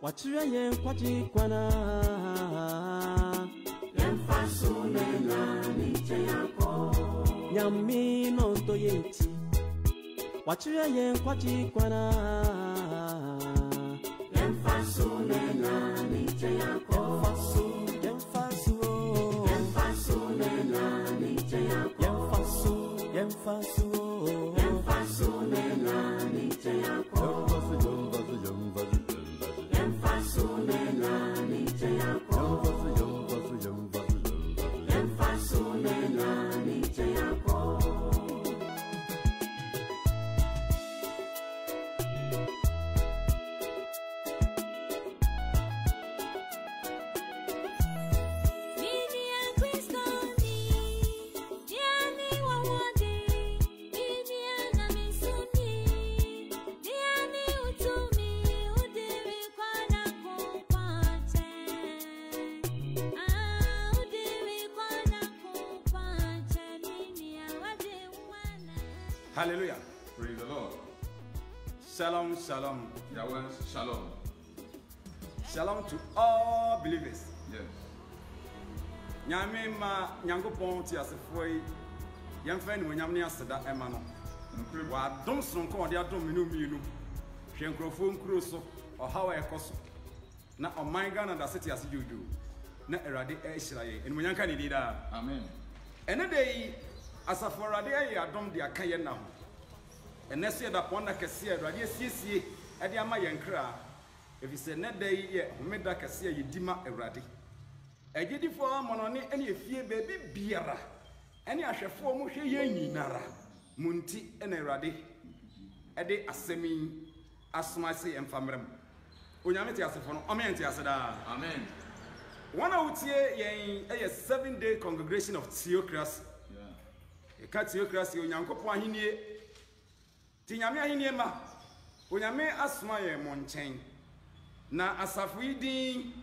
Wachira yen kwaji kwana Yemfasune na niche yako Nyami no to yenti Wachira yen kwaji kwana Yemfasune na niche yako Yemfasune na niche yako Yemfasune na niche yako Hallelujah. Praise the Lord. Shalom, shalom. Yahweh, shalom. Shalom to all believers. Yes. Nyame ma nyankopon ti asefoi yemfa ni nyamne aseda ema no. Wa dom sonko ode adom minu hwenkrofo nkuro so ohawa ekoso na oman Ghana da city ase jojo na erade e hiraye eni nyanka ni dida. Amen. Ene dey asafo erade ayi adom de aka ye na ho. Ene so ye da pon na kese erade asiesie e de ama ye nkra efise ne dey ye homeda kese ye dima erade. Agidifo amonone ene efie bebi biara ene ahwefo mo hwe ye nyinara munti ene erade ede asemi asomase emfamrem onyame te asefo no omenti aseda. Amen. Wana utie yen a 7-day congregation of theocracy. Yeah. Eka theocracy onyankopon ahenie. Ti nyame ahenie ma. Onyame asoma ye mo nchen. Na asafu idin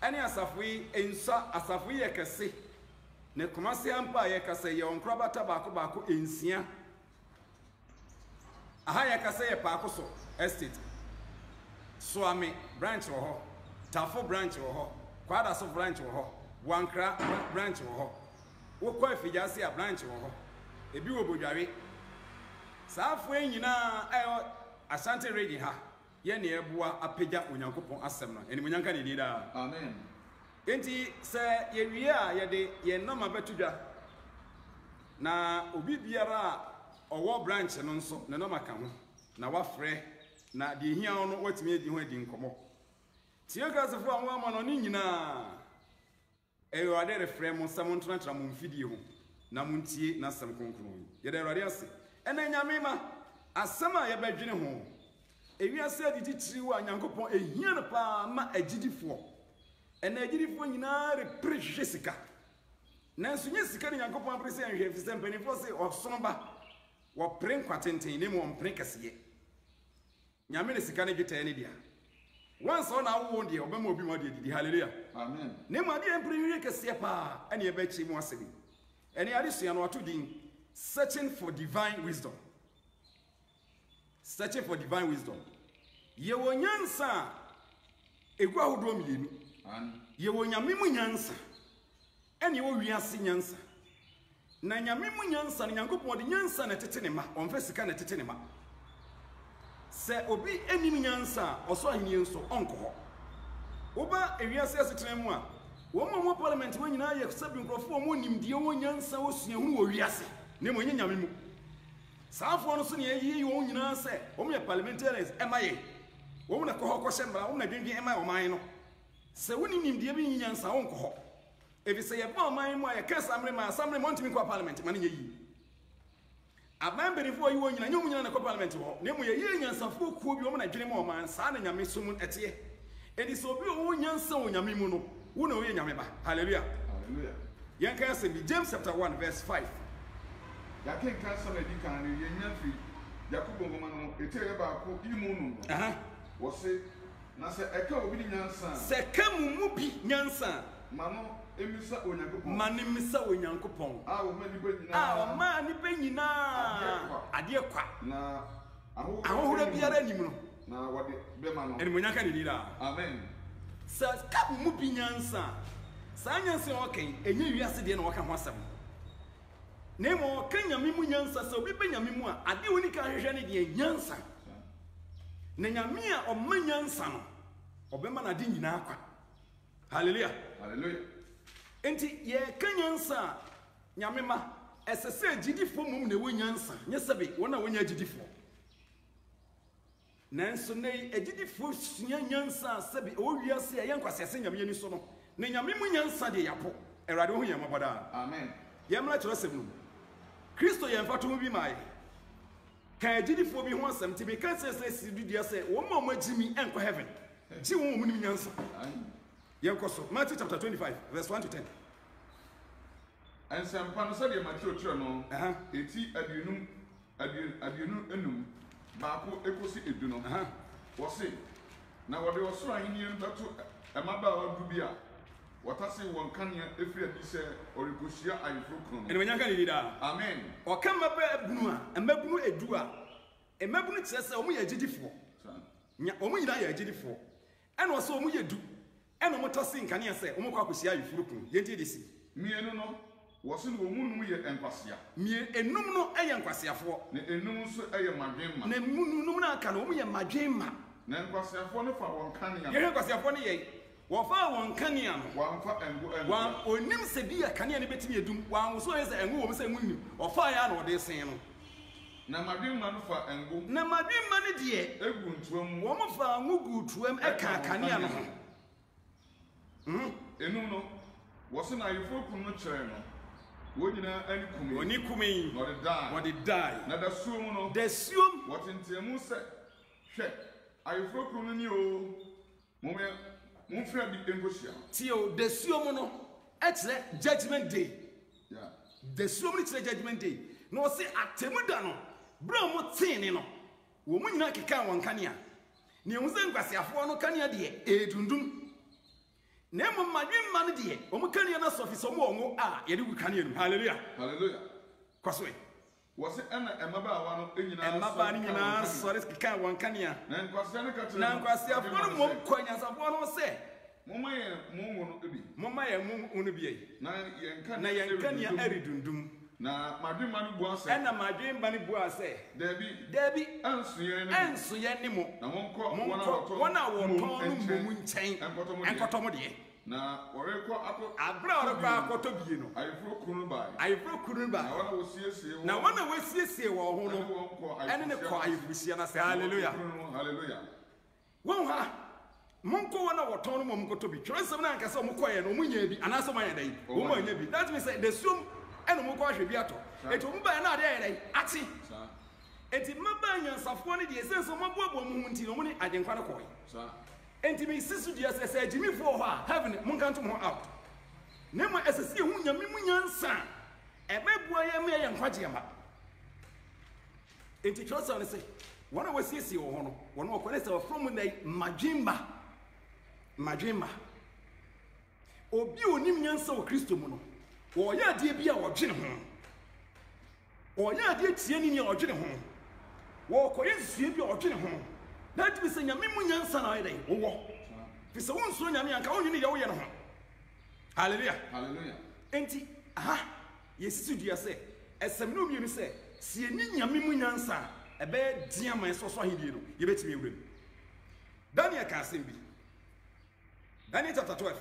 ene asafu ensa asafu ye kese. Ne komase ampa ye kase ye onkrobata baako ensia. Aha ye kase ye paakoso estate. Swami branch wo ho. Tafo branch wo ho. Kwada so branch wo ho, Wankra branch wo ho. Wo kwa Fijase a branch wo ho. Ebi wo Bodware. Saafo nyina Asante ready ha. Ye ne eboa apagya Onyankopon asem no. Eni munyanka ne dida. Amen. Enti se ye wie a ye de ye nama betudwa. Na obi biara owo branch no nso ne nama ka ho. Na wafre na de hia no watimi edi ho edi nkomo. Theocracy for a woman on Nina. Ewade refrain mon samontra tramon fidie ho. Na muntie na sam konkron. Ye de rade ase. Ena nyamema asama ye badwene ho. Ewiase aditi tiriwa Nyankopon ehia no pa ma agidifo. Ena agidifo nyina reprehwe sika. Nanso nye sika ni Nyankopon aprese enhwe fi sempanifo se osonba. Wo pren kwatenten ne mo mpren kase. Nyame ne sika ne geta ne dia. Once on our wound, you obey obi modi. Hallelujah. Amen. Name adi empremi kese pa ene e be chi mu asebe. Ene ade so no ato din searching for divine wisdom. Searching for divine wisdom. Ye wo nyansa egu ahodo mienu. Ye wo nyame mu nyansa. Ene wo wiase nyansa. Na nyame mu nyansa ne Nyankopon de nyansa na tete ne ma. Onfa sika na tete ne ma. Se obi enim nyansa oso ahini nso onko ho oba ewiase asetena mu a wo mo parliament wo nyina ye sabi nkrofo mo nimdie wo nyansa wo suahunu wo wiase ne mo nyame mu saafo no so ne yi wo nyina se wo mo parliamentarians emaye wo mo na ko ho ko shembra wo na dwendwen emaye o man no se wo nimdie bi nyansa wo onko ho ebi se ye ba o man mu a ye kasa amre ma asamre mo ntimi ko parliament ma ne yi abambere fo yi wo nyina nyum nyina na ko parliament ho ne mu ye nyansafo kuo bi wo na dwene mo man saa na nyame sumun ete edi so bi wo nyansa wo nyame mu no wo na wo ye nyame ba. Hallelujah. Hallelujah. Yan kan say bi James chapter 1 verse 5. Ya ken kan so na di kan ne ye nyafi Yakobo ngoma no ete ye ba ko imu no. Wo se na se eka obi ni nyansa se ka mu bi nyansa mano emisa Onyankopon manimisa Onyankopon o ma ni be nyina ade kwa na ahohoro biara nim no na wode bema no ene monyaka ne dira amen sa kabu mu bi nyansa sa nyansa oken enye wiase de na woka ho asem na mo kanyame mu nyansa sa obi benyame mu a ade woni ka hwehwe ne de nyansa na nyame a omma nyansa no obema na de nyina akwa hallelujah hallelujah enti ye kanyansa nyame ma esese gidifo mum na wonyansa nyesebe wona wonya gidifo nanso nei agidifo sua nyansa sebe o wiase ya yankwasese nyame ni so no na nyame mu nyansa de yapo erade ho yema boda amen yemra kyerɛ sɛm no kristo yɛmfa to bi mai kan agidifo bi ho asɛm ti bi kan sɛ sidudia sɛ wo ma mo agimi enkɔ heaven ji wo mu nim nyansa yenkoso Matthew chapter 25 verse 1 to 10 and some pan said the Matthew chiro no eti aduonu enum baako ekosi edu no wo se na wode osoro ahini mbato emaba wadu bia watase won kania efiri adi se orikosia ayefro kro no ene wanyanka ni da amen okama ba ebunu a emabunu edu a emabunu kyerɛ sɛ ɔmo yɛ agidifo nya ɔmo nyina yɛ agidifo ɛna ɔsɛ ɔmo yɛ du ɛna ɔmo tase nkania sɛ ɔmo kɔ akosia ayefro kro yɛntie de si mienu no wɔse no wɔmunum yɛ enkwasia mie enum no ɛyɛ nkwasiafo na enum nso ɛyɛ madwenma na munum na aka no ɔmo yɛ madwenma na enkwasiafo no fa wɔn kania yɛhwɛ nkwasiafo no yɛ wɔfa wɔn kania no wɔamfa engo wan onim sɛ bi yɛ kania ne betimi edum wan so yɛ sɛ engo wɔ sɛ engo nim ɔfa ya na ɔde sen no na madwenma no fa engo na madwenma no deɛ egu ntuam wɔn fa ngugu tuam ɛka kania no ho enum no wɔse na ayefro kunu no kyerɛ no wonyina ani kumi oni kumi wɔde die na da suom no da suom wɔtentemu sɛ hwɛ ayefro kunu no ni o momfra bi enkohyia tio da suom no ɛkyerɛ judgment day da suom no kyerɛ judgment day na wɔse atemu da no bra mo tene no wɔn mu nyina keka wɔn kanea ne ehu sɛ nkwasiafoɔ no kanea deɛ edundum na mo madwemma no deɛ ɔmo kanea na sɔfi sɛ ɔmo ɔmo a yɛde gu kanea no hallelujah hallelujah kwasoe wɔse ɛna ɛmabaawa no ɛmabaa no nyinaa sɔre keka wɔn kanea na nkwasia no ka kyerɛ na nkwasiafoɔ no mmom kɔ nyansafoɔ no sɛ momma yɛn mo wo no bi momma yɛn mo wo no bi yi na yɛn kanea ɛredundum na madwemma no bua sɛ ɛna madwemma no bua sɛ dabi ɛnso yɛn ne mo na monkɔ wɔn a wɔtɔn no mmom nkyɛn ɛnkɔtɔ mo deɛ na wɔrekɔ akɔ abra ɔrekɔ akɔtɔ bie no ayefro kunu ba na wɔn a wɔsiesie wɔn ho no ɛne ne kɔ ayefrohyia na sɛ hallelujah wɔn ha monkɔ wɔn a wɔtɔn no mmom nkɔtɔ bi twɛrɛ nsɛm na ankasa ɔmo kɔɛ no ɔmo nya bi anaasɛ ɔmo ayɛ dɛ ɔmo anya bi that means the sum ɛna ɔmo kɔ ahwɛ bi atɔ eti ɔmo ba yɛ na ade ayɛ dɛ ate eti mmabaa nyansafoɔ no deɛ sɛ ɔmo aboaboa mo ho nti na ɔmo ne agyenkwa no kɔɛ enti me sisu dia sɛ agyimifoɔ hɔ a heaven monka ntom ho out na ma ɛsɛ sɛ yɛhu nyame mu nyansa ɛbɛboa yɛ ma yɛ nkwagye ma enti kyerɛ sɛ no sɛ wɔn a wɔsiesie wɔ hɔ no wɔn wɔkɔ ne sɛ wɔfrɛ mu na madwemma obi a onim nyansa wɔ kristo mu no wɔyɛ adeɛ bi a wɔdwene ho wɔyɛ adeɛ tie ne a ɔdwene ho wɔkɔyɛ nsua bi a ɔdwene ho that means nyame mu nyansa na ɔyɛ dɛ wowɔ fi sɛ wonsuro nyame anka wonwene yɛ woyɛ no ho hallelujah enti yɛsisi dua sɛ ɛsɛm no mmienu sɛ si yɛni nyame mu nyansa a ɛbɛyɛ deɛ man sɔsɔ ahennie no yɛbɛtumi awura mu Daniel ka asɛm bi Daniel chapter 12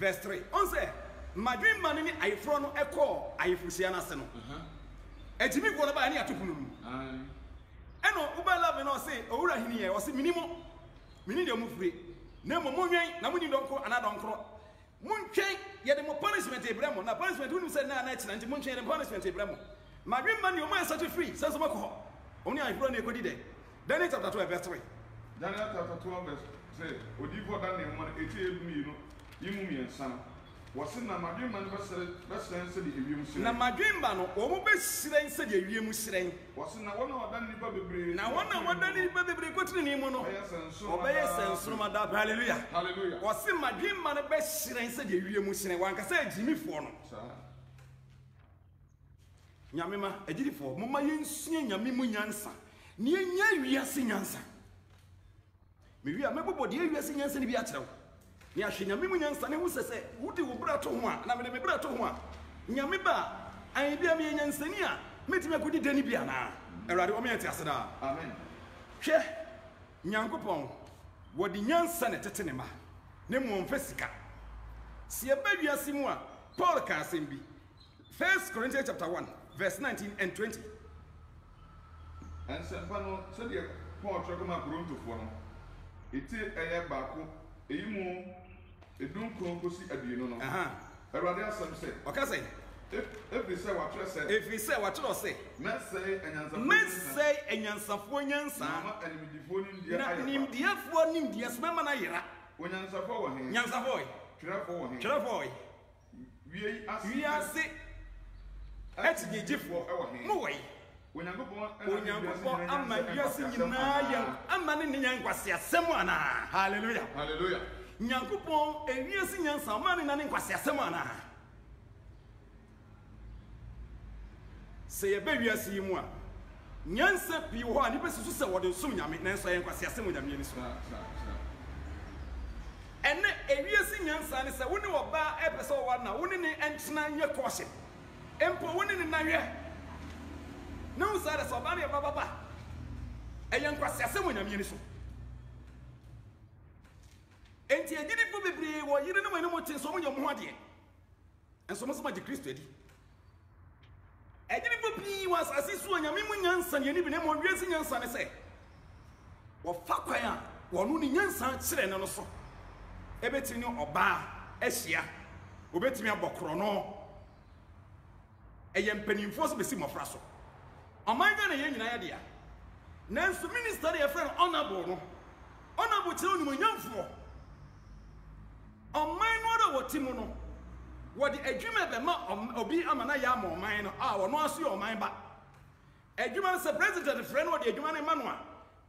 verse 3 on sɛ madwemma no ne ayeforo no ɛkɔɔ ayeforohyia no ase no agyimifoɔ no baa ne ato pono mu ɛno woba love no ɔse owura hene yɛ ɔse mini deɛ mufire na mmom monwɛn na moni dɔnko anaa dɔnkorɔ montwɛn yɛde mo punishment ebrɛ mo na punishment wonim sɛ na akyerɛ nti montwɛn yɛde punishment ebrɛ mo madwemma ne ɔma yɛ sɛte free sɛ sɛ mɔkɔ hɔ ɔmo ne ayeforo no ɛkɔdi dɛ Daniel chapter 12 verse 3 Daniel chapter 12 verse 3 odiyifoɔ Daniel mo eti edumienu yimu miɛnsa wɔse na madwemma no bɛsrɛn sɛde ewiem hyerɛn na madwemma no wɔn bɛhyerɛn sɛde ewiem hyerɛn wɔse na wɔn a wɔda nipa bebree na wɔn a wɔda nipa bebree kɔtiri ne mu no ɔbɛyɛ sɛnsoroma da hallelujah wɔse madwemma no bɛhyerɛn sɛde ewiem hyerɛn wankasa agyimifoɔ no nyame ma agyidifoɔ momma yɛnsua nyame mu nyansa ni enya wiase nyansa me wi a mebobo de wiase nyansa ni bi a kyerɛw ni ahwe nyame mu nyansa ne hu sese wudi wo bra to ho a na me bra to ho a nyame ba an bia me nyansa ni a metime akodi dani bia na awurade o me yɛte ase da amen hwɛ nyankopɔn wodi nyansa ne tete ne ma ne mu mfa sika si eba wiase mu a Paul ka asɛm bi 1 Corinthians chapter 1 verse 19 and 20 and sempa no so de Paul try come Korintofoɔ no eti ɛyɛ baako eyi mu edun konkosi aduonu no Awurade asɛm sɛ ɔka sɛ every say what you say if he say what you say messay enyansafo nyansa na nimdiafo nimdiasmama na yera onyansafo wɔ he nyansafo twerɛfo wiase etigifo mo wɔ onyankopɔn ama wiase nyinaa yɛn ama ne nyankwase asɛm ana hallelujah hallelujah nyankopɔn ewiase nyansa ama ne nane nkwase asɛm ana sɛ yɛbɛ wiase yi mu a nyansa pii wɔ hɔ a nipa susu sɛ wɔde som nyame nanso yɛn kwase asɛm nyame ni so ɛnɛ ewiase nyansa ne sɛ wo ne ɔbaa ɛpɛ sɛ ɔwɔ na wo ne ne ɛntena nyɛ kɔɔhye mpo wo ne ne nahwɛ na wo saa de sɛ ɔbaa ne yɛ bababa ɛyɛ nkwase asɛm nyame ni so enti agyinifo bebree wɔ yere ne mu anim te so mo yɛ mo ho adeɛ ɛnso mo soma gye Kristo adi agyinifo pii wɔ asase so nyame mu nyansa ne ni bi na mo wiase nyansa ne sɛ wɔfa kwan a wɔno ne nyansa kyerɛ ne no so ebetimi oba ehia obetimi abokro no eye mpanimfo so besi mofra so omanga na ye nyina ya dia nanso minister ye friend honorable no honorable tire onimo nyamfo oman no do wotimu no wodi adwuma be ma obi amana ya ma oman no a wono aso ye oman ba adwuma se president friend wodi adwuma ne ma no a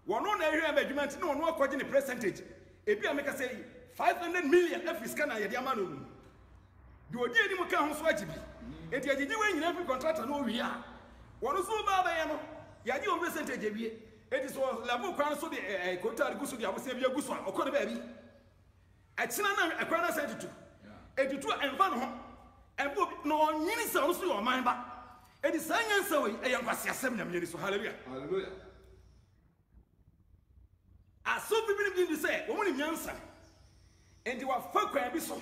wono na ehwe ba adwuma nti no wono akɔgye ne percentage ebi ameka say 500 million Africa na yedi amano nu de odi ani mu ka ho so agibi enti agigi we nyina fi contractor no wi a wono so ba ba ye no yaji o percentage ewie enti so labo kwan so de contract gusu de abosia bi agusu a okɔ de ba bi akina na akwa na sent to editu enfa no ho embo no nyini sa no so yo man ba enti sanyansa we eya nkwase asem nyam nyini so hallelujah hallelujah aso bibini bi say wo mu ni nyansa enti wa fa kwan bi so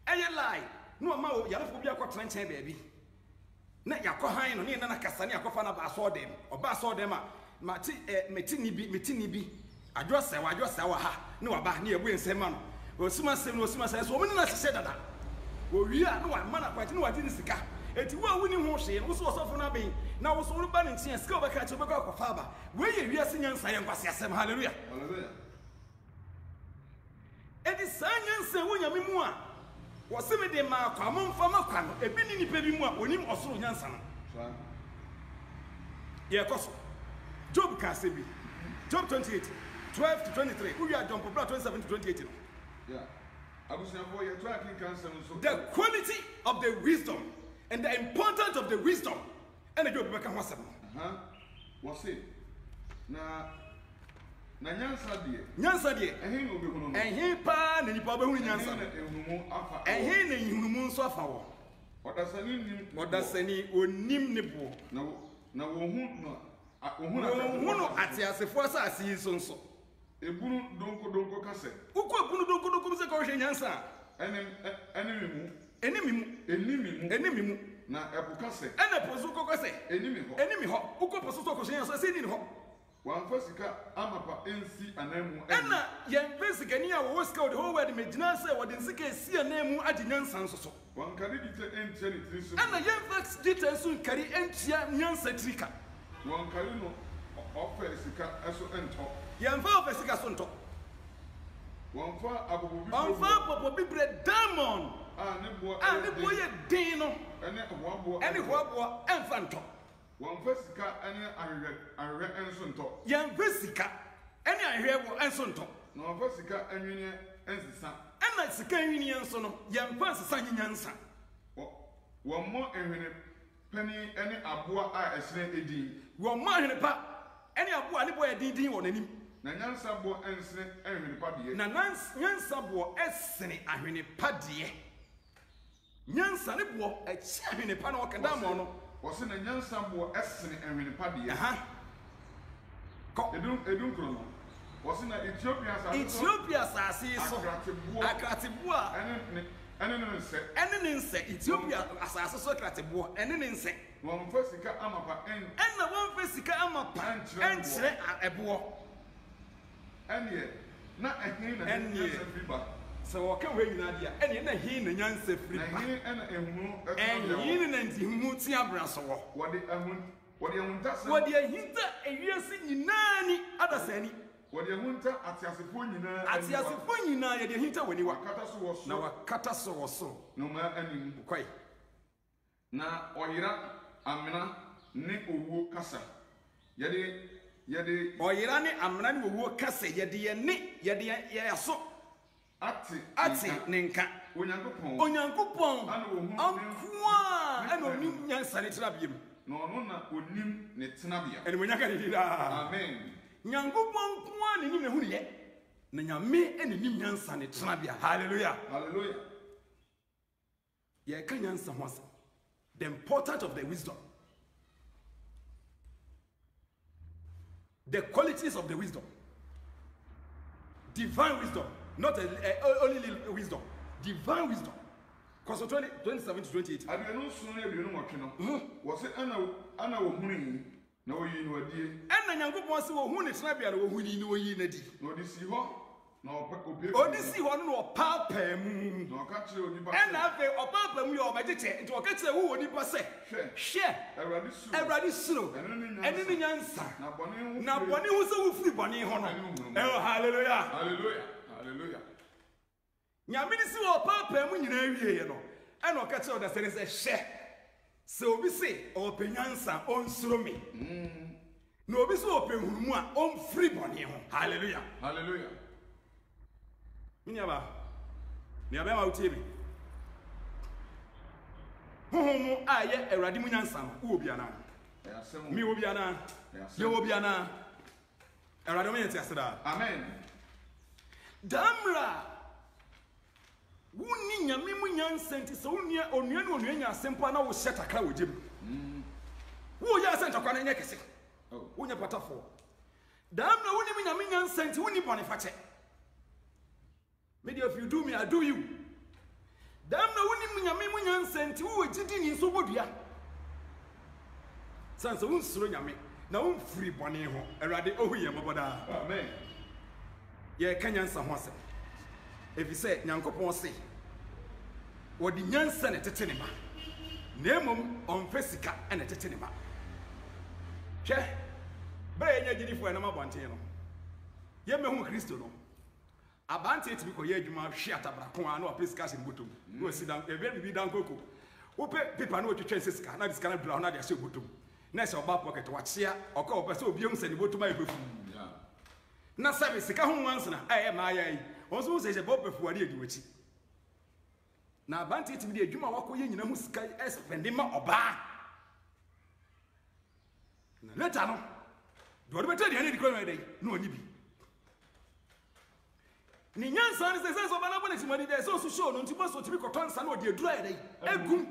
eye lie no ma o yarefo bi akɔtena nkyɛn baabi na yakɔ han no ne na kasa ne akɔfa na ba so dem oba so dem a mati meti ni bi adwose wa ha ne wa ba ne ebu nsɛm ma no osuma sɛm no osuma sɛ so o mu na hyehyɛ dada o wi a no wa ma na kwati ne wa di ne sika enti wo a woni ho hye no so osofo na ben na wo so wo ba ne nkyɛn sika obɛka kyɛ obɛka akɔfa ba we ye wiase nyansa yɛ nkwase asɛm hallelujah hallelujah edi sanyansa wo nyame mu a wo se me de ma kwa mo mfa makwa no ebi ni nipa bi mu a onim osoro nyansa no ye koso Job ka se bi Job 28 12 to 23 we are John 27 to 28 no yeah abusiafo ye try can cancel so the quality of the wisdom and the importance of the wisdom and Job be ka ho asem wo se na nyansa de ehin obi hunu no ehin pa na nipa obehunu nyansa ehunumu afa ehin na ehunumu nso afa wo odasani onim ne bo na wo hu no ohunu atiasefo asase yi so nso ebunu donko kase ukọ ebunu donko se ko hwe nyansa enimi mu na ebu kase ene poso kokose enimi ho ukọ poso to ko hwe nyansa se ni ho wan fasika amapa ensi anamu ena yen fasika ni a wo sika the whole world megina se wo den sika esi anamu adi nyansa nso so wan kari dite entia ni triso ena yen fax dite so kari entia nyansa trika wan kari no offer sika eso ento yen fa offer sika so nto wan fa abobo bibre diamond ne bo ye din no ene hoabo enfa nto wan fasika ene ahwe enso nto yen fasika ene ahwe bo enso nto na wan fasika anwene ensisa ena sika anwene enso no yen fa nsisa nyansa wan mo ehwene pani ene aboa a esene edi wan mo ahwene pa ɛne aboa ne boɔ yɛ dindin wɔ n'anim na nyansa boɔ ɛnsene ahwene padeɛ na nyansa boɔ ɛsene ahwene padeɛ nyansa ne boɔ ɛkyɛ ahwene pa na ɔkɛda mɔ no wɔse na nyansa boɔ ɛsene ahwene padeɛ kɔ edum kuro no wɔse na Ethiopia asase so akrateboɔ ɛne ne nsɛ Ethiopia asase so akrateboɔ ɛne ne nsɛ wɔn fa sika amapa ɛna wɔn fa sika amapa ɛnkyerɛ ɛboɔ ɛneɛ na ɛhen na nyansa firi ba sɛ wɔka wɔ nyinaa deɛ ɛneɛ na hin na nyansa firi ba ɛna ehunu ɛyin na ntihu tia bra so wɔ wɔde ahuntasɛm wɔde ahinta ewiase nyinaa ni adasani wɔde ahunta ateasefoɔ nyinaa yɛde ahinta wɔ niwa na wakata so wɔ so na ɔma anim kwae na ɔyera amena ne owuo kasa yɛde ɔyera ne amena ne owuo kasa yɛde yɛso ate ne nka onyankopɔn ankoa ɛna onim nyansa ne tenabea mu na ɔno na onim ne tenabea ɛne monyaka ne diraa amen nyankopɔn nkoa ne nim ne ho ne yɛ na nyame ɛne nim nyansa ne tenabea hallelujah yɛka nyansa ho asɛm the importance of the wisdom the qualities of the wisdom divine wisdom not only little wisdom divine wisdom because 27 to 28 aduonu sun ne aduonu mɔtwe no wɔse ana wɔhuni na wɔyi no adie ɛna nyankopɔn se wɔhu ne tenabea na wɔhuni ne wɔyi no adi na ɔde si hɔ na ɔde si hɔ no na ɔpaapaa mu na ɔka kyerɛ onipa ɛna afei ɔpaapaa mu yɛ ɔbɛgyekyɛ nti ɔka kyerɛ wo onipa sɛ hwɛ awurade suro ɛne ne nyansa na bɔne ho sɛ wofiri bɔne ho no hallelujah nyame ne si wɔ ɔpaapaa mu nyinaa wieɛ no ɛna ɔka kyerɛ ɔdasɛne sɛ hwɛ sɛ obi se ɔpɛ nyansa ɔnsuro me na obi so ɔpɛ nhunumu a ɔmfiri bɔne ho hallelujah Minyaba, ni abema utie bi. Honhom a ye Awurade mu nyansa no, wo obi ana. Mi wo bi ana. Ye wo bi ana. Awurade mo yete aseda. Amen. Damra. Wuni nyame mu nyansa nti so onua no nya asempa na wo hye takra wo gem. Wo ya asenta kwa na nya kese. Wo nya patafo. Damra wuni mu nyame nyansa nti wuni bone fache. Maybe if you do me, I do you. Damn no one in Yami Munyan sent you a jitting in Sobodia. Sans a wound slow yami. Now free bonnie home. A radi oh yamabada. Amen. Ye Kenyan Samwasa. If you say Yankopon say, what the Yansan at Tetinima. Nemum on Fesica and a Tetinima. Che, Bay Yadi for an Amabantino. Yamahum Christo. Abante to be adwuma hwe atabrakon a na opes cash mbotom no sit down e be down koko ope paper no twetwe sika na disika na dura na de ase mbotom na se oba pocket wachia oka opese obiom se ne botom ayi befu na sabe sika ho wanse na aye ma ayi onso se bob befu ari edi wachi na abante to be adwuma wakoye nyina hu sika spend ma oba na later no do de better de ani di kwa dey no oni bi ni nyansa ni se so bana bone timani de so show no ntimo so tibi kotonsa na odi adura ede egum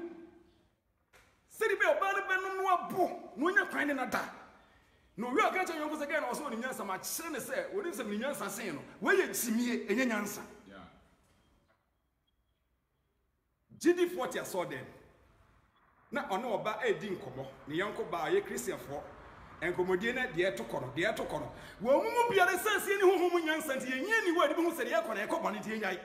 sedi be oba ne benu no abo no nya kwan ne na da no wi aka cha yonko se ga na so ni nyansa ma kire ne se woni se ni nyansa sen no we ye timie enye nyansa gidi 40 aso dem na ono oba edi nkomo ni yanko ba ye Christian fo enkomodie na de etokoro wo mumu biare sansie ni honhom nyansa nti yenye ni wadi bu se de yakona ekobone nti enyai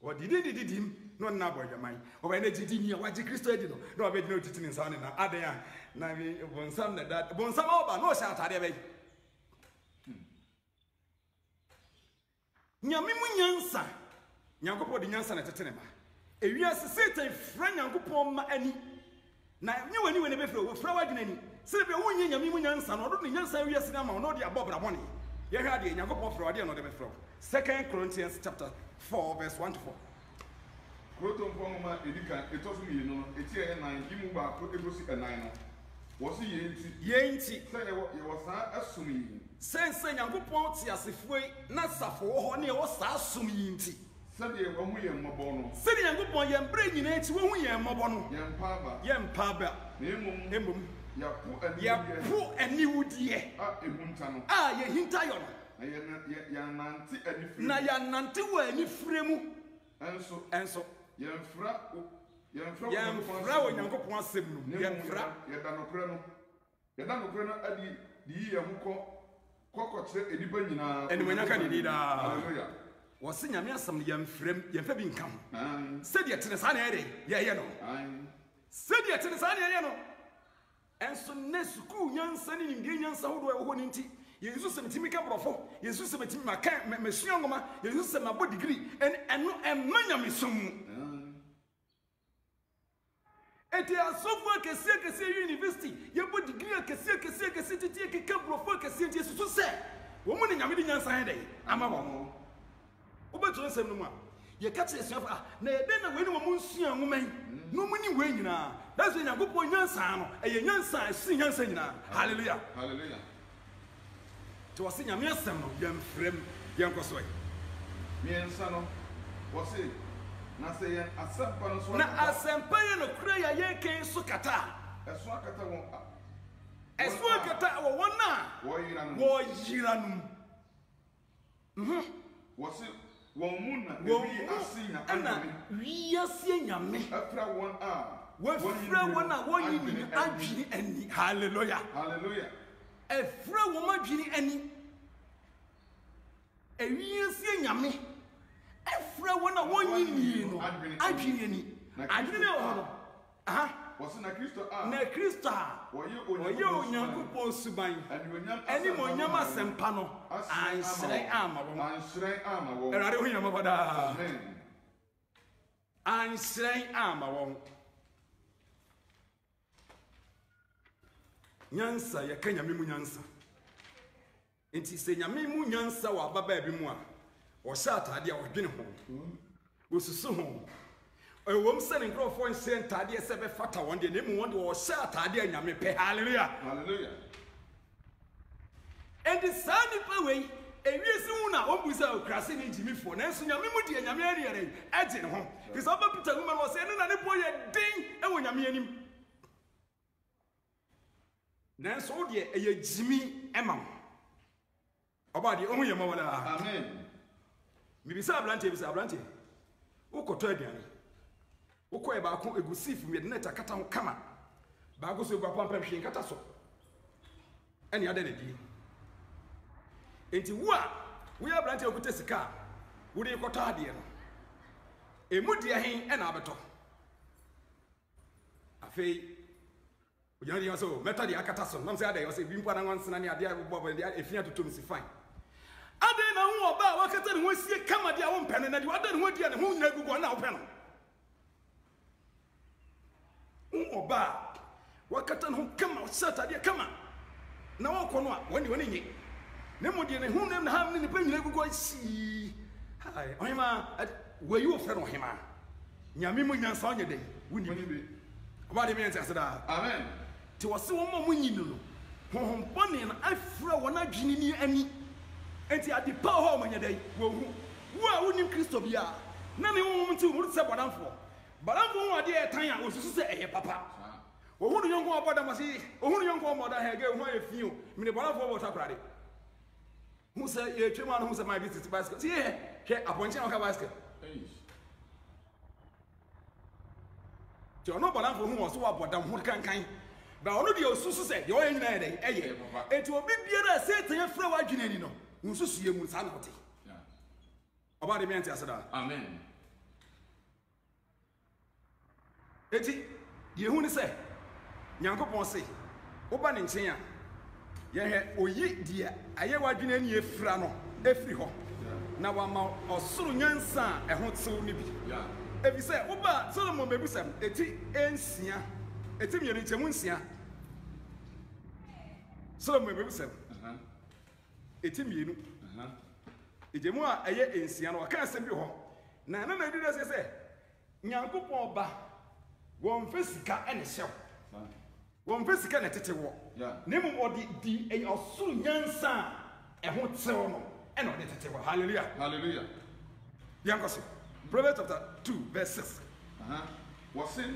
o didim no na bojaman o ba na gidi ni waji Kristo edi no na oba di na otiti ni nsa na adan a na bi bonsam na da bonsam oba no sha atade be nyame mu nyansa nyankopo di nyansa na tetene ba ewiase Satan fra nyankopo ma ani na nyewani we ne be fra wo fra wadwena ni sebe wonye nyame mu nyansa no do ne nyansa wiase na ma no de abobra bone ye hwa de nyankopon fra wade no de be fra 2 Corinthians chapter 4 verse 1 to 4 Proton forma edika etosu mi no eti e nan yimu ba ko egosi enan no wɔsi yɛnti yɛnti sɛ yɛwɔ saa asom yi sɛnsɛ nyankopɔn te asefo yi na safo wɔ hɔ ne ɛwɔ saa asom yi nti sɛdeɛ wɔn ho yɛ mmɔbɔ no sɛdeɛ nyankopɔn yɛn berɛ nyinaa akyi wɔn ho yɛn mmɔbɔ no yɛmpa aba na mmom yɛpo aniwudeɛ a ehunta no a yɛhinta yɔ no na yɛnante wɔ anifire mu ɛnso yɛmfra wɔ nyankopɔn asɛm no yɛmfra yɛda nokorɛ no adi de yi yɛn ho kɔkɔkyerɛ enipa nyinaa ɛnumanya ka ne di daa wɔse nyame asɛm no yɛmfa bi nka ho sɛdeɛ tene saa ne yɛyɛ no sɛdeɛ tene saa ne yɛyɛ no ɛnso nnɛ sukuu nyansa ne nimdeɛ nyansa hodoɔ ɛwɔ hɔ no nti yɛnsu sɛ metumi ka borɔfo yɛnsu sɛ metumi masua nwoma yɛnsu sɛ mabɔ digrii ɛno ɛma nyamesom mu ɛti asɔfo akɛseɛ university yɛbɔ digrii akɛseɛ titi keka borɔfo akɛseɛ nti yɛsusu sɛ wɔn mu ne nyame de nyansa yɛ dɛ ama wɔn wobɛtwerɛ nsɛm no mu a yɛka kyerɛ suafo na yɛdɛn na wei ne wɔ mu nsua nwoma yi na ɔmu ne wei nyinaa that's why nyankopɔn nyansa no ɛyɛ nyansa a ɛsene nyansa nyinaa hallelujah nti wɔse nyame asɛm no yɛmfrɛm yɛnkɔ so ɛ miɛnsa no wɔse na sɛ yɛn asɛmpa no so na asɛmpa yɛ no kora yɛ yɛkɛn so kata a ɛso akata wɔn ɛso akata wɔ wɔn a wɔyera no mu wɔse wɔn mu na wiase nyame afra wɔn a wɔyi ne adwene ani hallelujah ɛfra wɔn adwene ani wiase nyame ɛfra wɔn a wɔyi nie no adwene ani adwene wɔ hɔ no wɔse na kristo a wɔyɛ onyankopɔn suban ɛne mɔnyam asɛmpa no anhyerɛn ama wɔn ɛwurade ho nyama bɔ daa anhyerɛn ama wɔn nyansa yɛka nyame mu nyansa nti sɛ nyame mu nyansa wɔ ababaa bi mu a wɔhyɛ atade a wɔdwene ho wɔsusu ho ɛwɔm sɛ ne nkurɔfoɔ nhyɛ ntadeɛ sɛ bɛfata wɔn deɛ na emu wɔn de wɔhyɛ atadeɛ a nyame pɛ hallelujah ɛnti saa nipa wei ewiase hu na ɔbu sɛ okrase ne gyimifoɔ nanso nyame mu deɛ nyame ariɛrɛ ɛgye ne ho nti sɛ ɔba peter nwoma no wɔ sɛ ɛne na ne bɔ yɛ den ɛwɔ nyame anim nanso wo deɛ ɛyɛ gyimi ɛma wo ɔba deɛ ɔho yɛ ma wɔ daa mibisa aberanteɛ wokɔtɔ aduane wokɔɛ baako egu siif mu yɛde net akata ho kama baako so egu apampa hwee nkata so ɛne ada na die enti wo a woyɛ aberanteɛ okuta sika a wode kɔtɔ adeɛ no emu deɛ hen ɛna abɛtɔ afei ogyina deɛ sɛ mɛtɔ deɛ akata so nam sɛ ada yɛ sɛ bi mpo anansena ne adeɛ bɔ deɛ efia totom si fine adɛn na ho ɔba a wakata ne ho asie kama deɛ a wompɛ no na deɛ wada ne ho adi a ne ho nyina gugu na wopɛ no ho ɔba a wakata ne ho kama ɔhyɛ atadeɛ kama na wɔkɔ no a wɔne nye ne mu deɛ ne ho nam na ha ne nipa nyina gugu ahyii ɔhema wayi wo frɛ no ɔhema nyame mu nyansa ɔnyɛ dɛn woni bi ɔba de meyɛ nsɛ daa amen nti wɔse wɔn ma mo nyi no honhom bɔne no afira wɔn adwene ni ani enti ade pa hɔ ɔmanyɛ dɛn wɔhu wo a wonim kristo bia na ne honhom nti wo sɛ bɔdamfoɔ ho adeɛ ɛtan a wɔsusu sɛ ɛyɛ papa wɔhu no yɔnko ɔbɔdam ɔse ɔhu no yɔnko ɔmɔda hɛgɛ ho ayɛ fii o mene bɔdamfoɔ bɔ takorade hu sɛ yɛtwa mu a no hu sɛ ma bi tete bicycle sɛ yɛ hwɛ apɔnkyen a wɔka bicycle nti ɔno bɔdamfoɔ hu wɔ so wɔabɔdam ho kankan ba ɔno deɛ ɔsusu sɛ deɛ ɔyɛ nyinaa yɛ dɛn ɛyɛ enti obi biara a sɛtan afira w'adwene ani no nsusu yɛ mu saa na ɔte ɔba de mɛnte ase daa amen eti deɛ hu ne sɛ nyankopɔn se woba ne nkyɛn a yɛhwɛ oyi deɛ ayɛ w'adwene ani afira no afiri hɔ na wama ɔsoro nyansa a ɛho tew no bi ebi sɛ woba solomon mebusam eti ensia eti mmienu nkyɛmu nsia solomon mebusam eti mmienu ejemu a ɛyɛ ensia no ɔka asɛm bi hɔ na na edi sɛ nyankopɔn ba wɔn fɛ sika ɛne hyɛw One face can at it. Name what the or soon young son, and what so and on it. Hallelujah. Hallelujah. Young cousin. Proverbs chapter 2, verse 6. Was in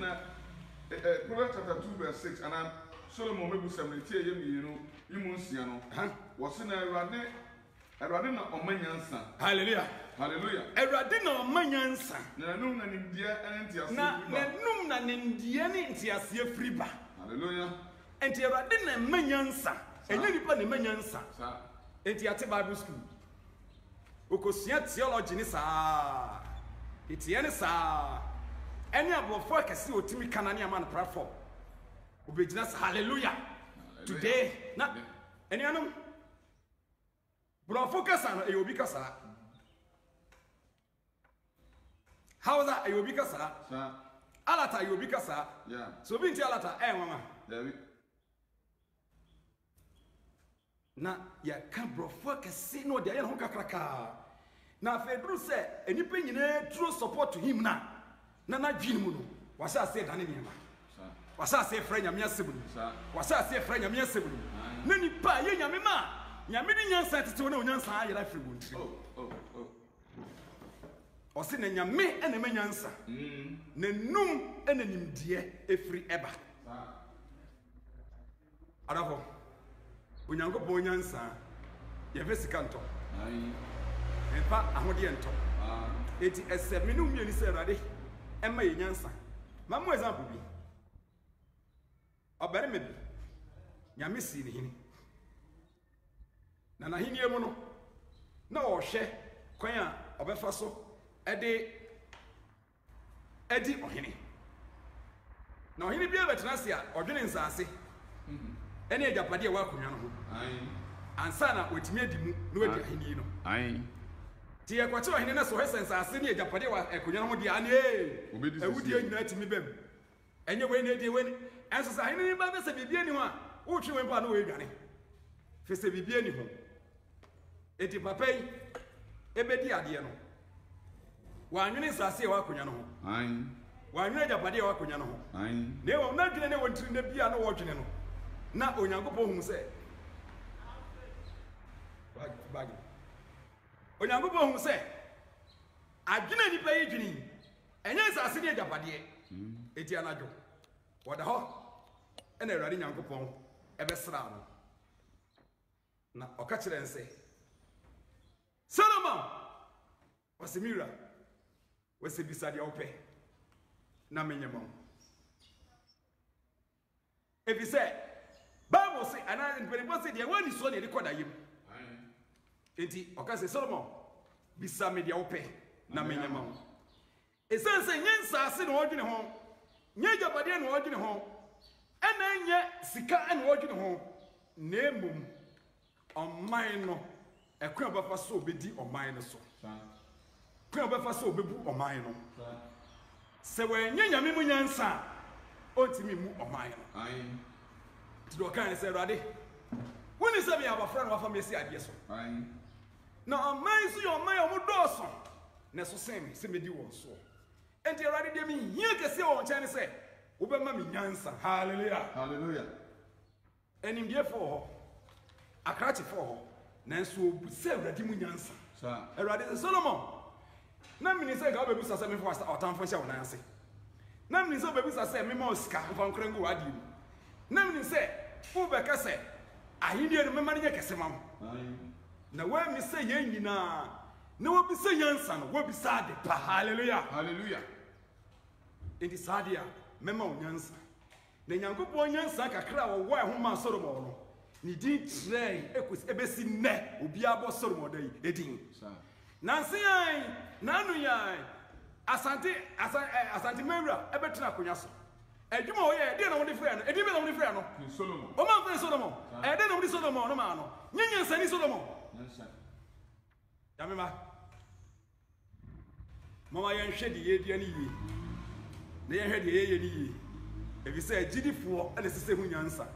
Proverbs chapter 2, verse 6, and I'm Solomon maybe 70 you Munsiano. Was in a radina or manyansa. Hallelujah. Hallelujah. A radina or manyansa. Nanum and India and Tia. Nanum and Indian Tia Friba. Hallelujah. And Tia radina manyansa. And you put the manyansa. And Tia Bible school. Ukosia theology ni saa. Iti ene saa. Any abofo akasi otimi kanani amana platform. Ubejina hallelujah. Today na any anum. Bro focus on e obi kasa. How that e obi kasa? Alata e obi kasa. Yeah. So binti alata mama. David. Na ya ka bro focus no de ho kakraka. Na Fedru say enipa nyina true support to him na dwin mu no wasa say dane niema wasa say fra nyame asebulu wasa say fra nyame asebulu na nipa ye nyame ma nyame di nyansa tete wona onyansa ayera firi wontri o se na nyame ene ma nyansa na num ene nimdie efiri eba adafo onyankopon nyansa ye vesika nto Epa ahode ento. Eti esemi no mieni se Awurade emma ye nyansa. Mamu example bi. Obere me bi. Nyame si ni hini. Na hini emu no. Na o hwe kwan a obefa so edi ohini. Na ohini bi abetena se a odwene nsase. Ene agapade wa akonwa no ho. Ansa na otimi adimu no adi ahini no. Ti ekwache ohene na so hesense ase ne agapade wa akonwa no ho dia ane ewudi anyina atimi bam. Enye we na die we enso sa ahene ni ba be se bibie ni ho a wo twe we mpa na we dwane. Fe se bibie ni ho. Eti papai ebedi ade no. Wa anwene nsase wa akonwa no ho. Wa anwene agapade wa akonwa no ho. Ne wo na dwene ne wontiri na bia na wo dwene no. Na onyankopon hu se bag onyankopon hu se adwene nipa yi dwene enye nsase ne agapade eti anajo wada ho ena Awurade nyankopon ebesra no na okakire nse Solomon wasemira wasebisade ope na menyemo ebi se Bible say ana npelebo say de wani so ne record ayim enti okase Solomon bisa me de ope na menyema esense nyensa ase ne wodwene ho nye jabade ne wodwene ho ena nye sika ne wodwene ho na emum oman no ekwan obafa so obedi oman no so kwan obafa so obebu oman no se wenye nyame mu nyansa ontimi mu oman no do kan say Awurade woni se me abafra no wafa me si ade so na oman so yo man o doso na so sem se me di won so enti Awurade de me hia kese o nchen se wo be ma me nyansa hallelujah hallelujah enim die for ho akrachi for ho na so obu se Awurade mu nyansa sa Awurade se Solomon na me ni se ga obebu sa se me for otamfo hia wona ase na me ni se obebu sa se me ma osika fa nkrangu wadi na me ni se ubeka se ahini enu mema nye kese mam na we mi se ye nyina na wo bi se yansa no wo bi sa de pa hallelujah hallelujah enti sadia mema onyansa na nyankopon nyansa kakra wo wo ho ma Solomon no ni din trey ekos ebesi ne obi abo Solomon dai edin nansi yan nanu yan asante mewra ebetena akonya so ejuma oye de na woni frɛ no edi be na woni frɛ no Solomon o ma frɛ Solomon de na woni Solomon no ma no nyenyen sani Solomon nyansa ya me ma mama yan hwɛ de ye dua ni yi na yan hwɛ de ye ni yi ebi sɛ gidifo ana sese hu nyansa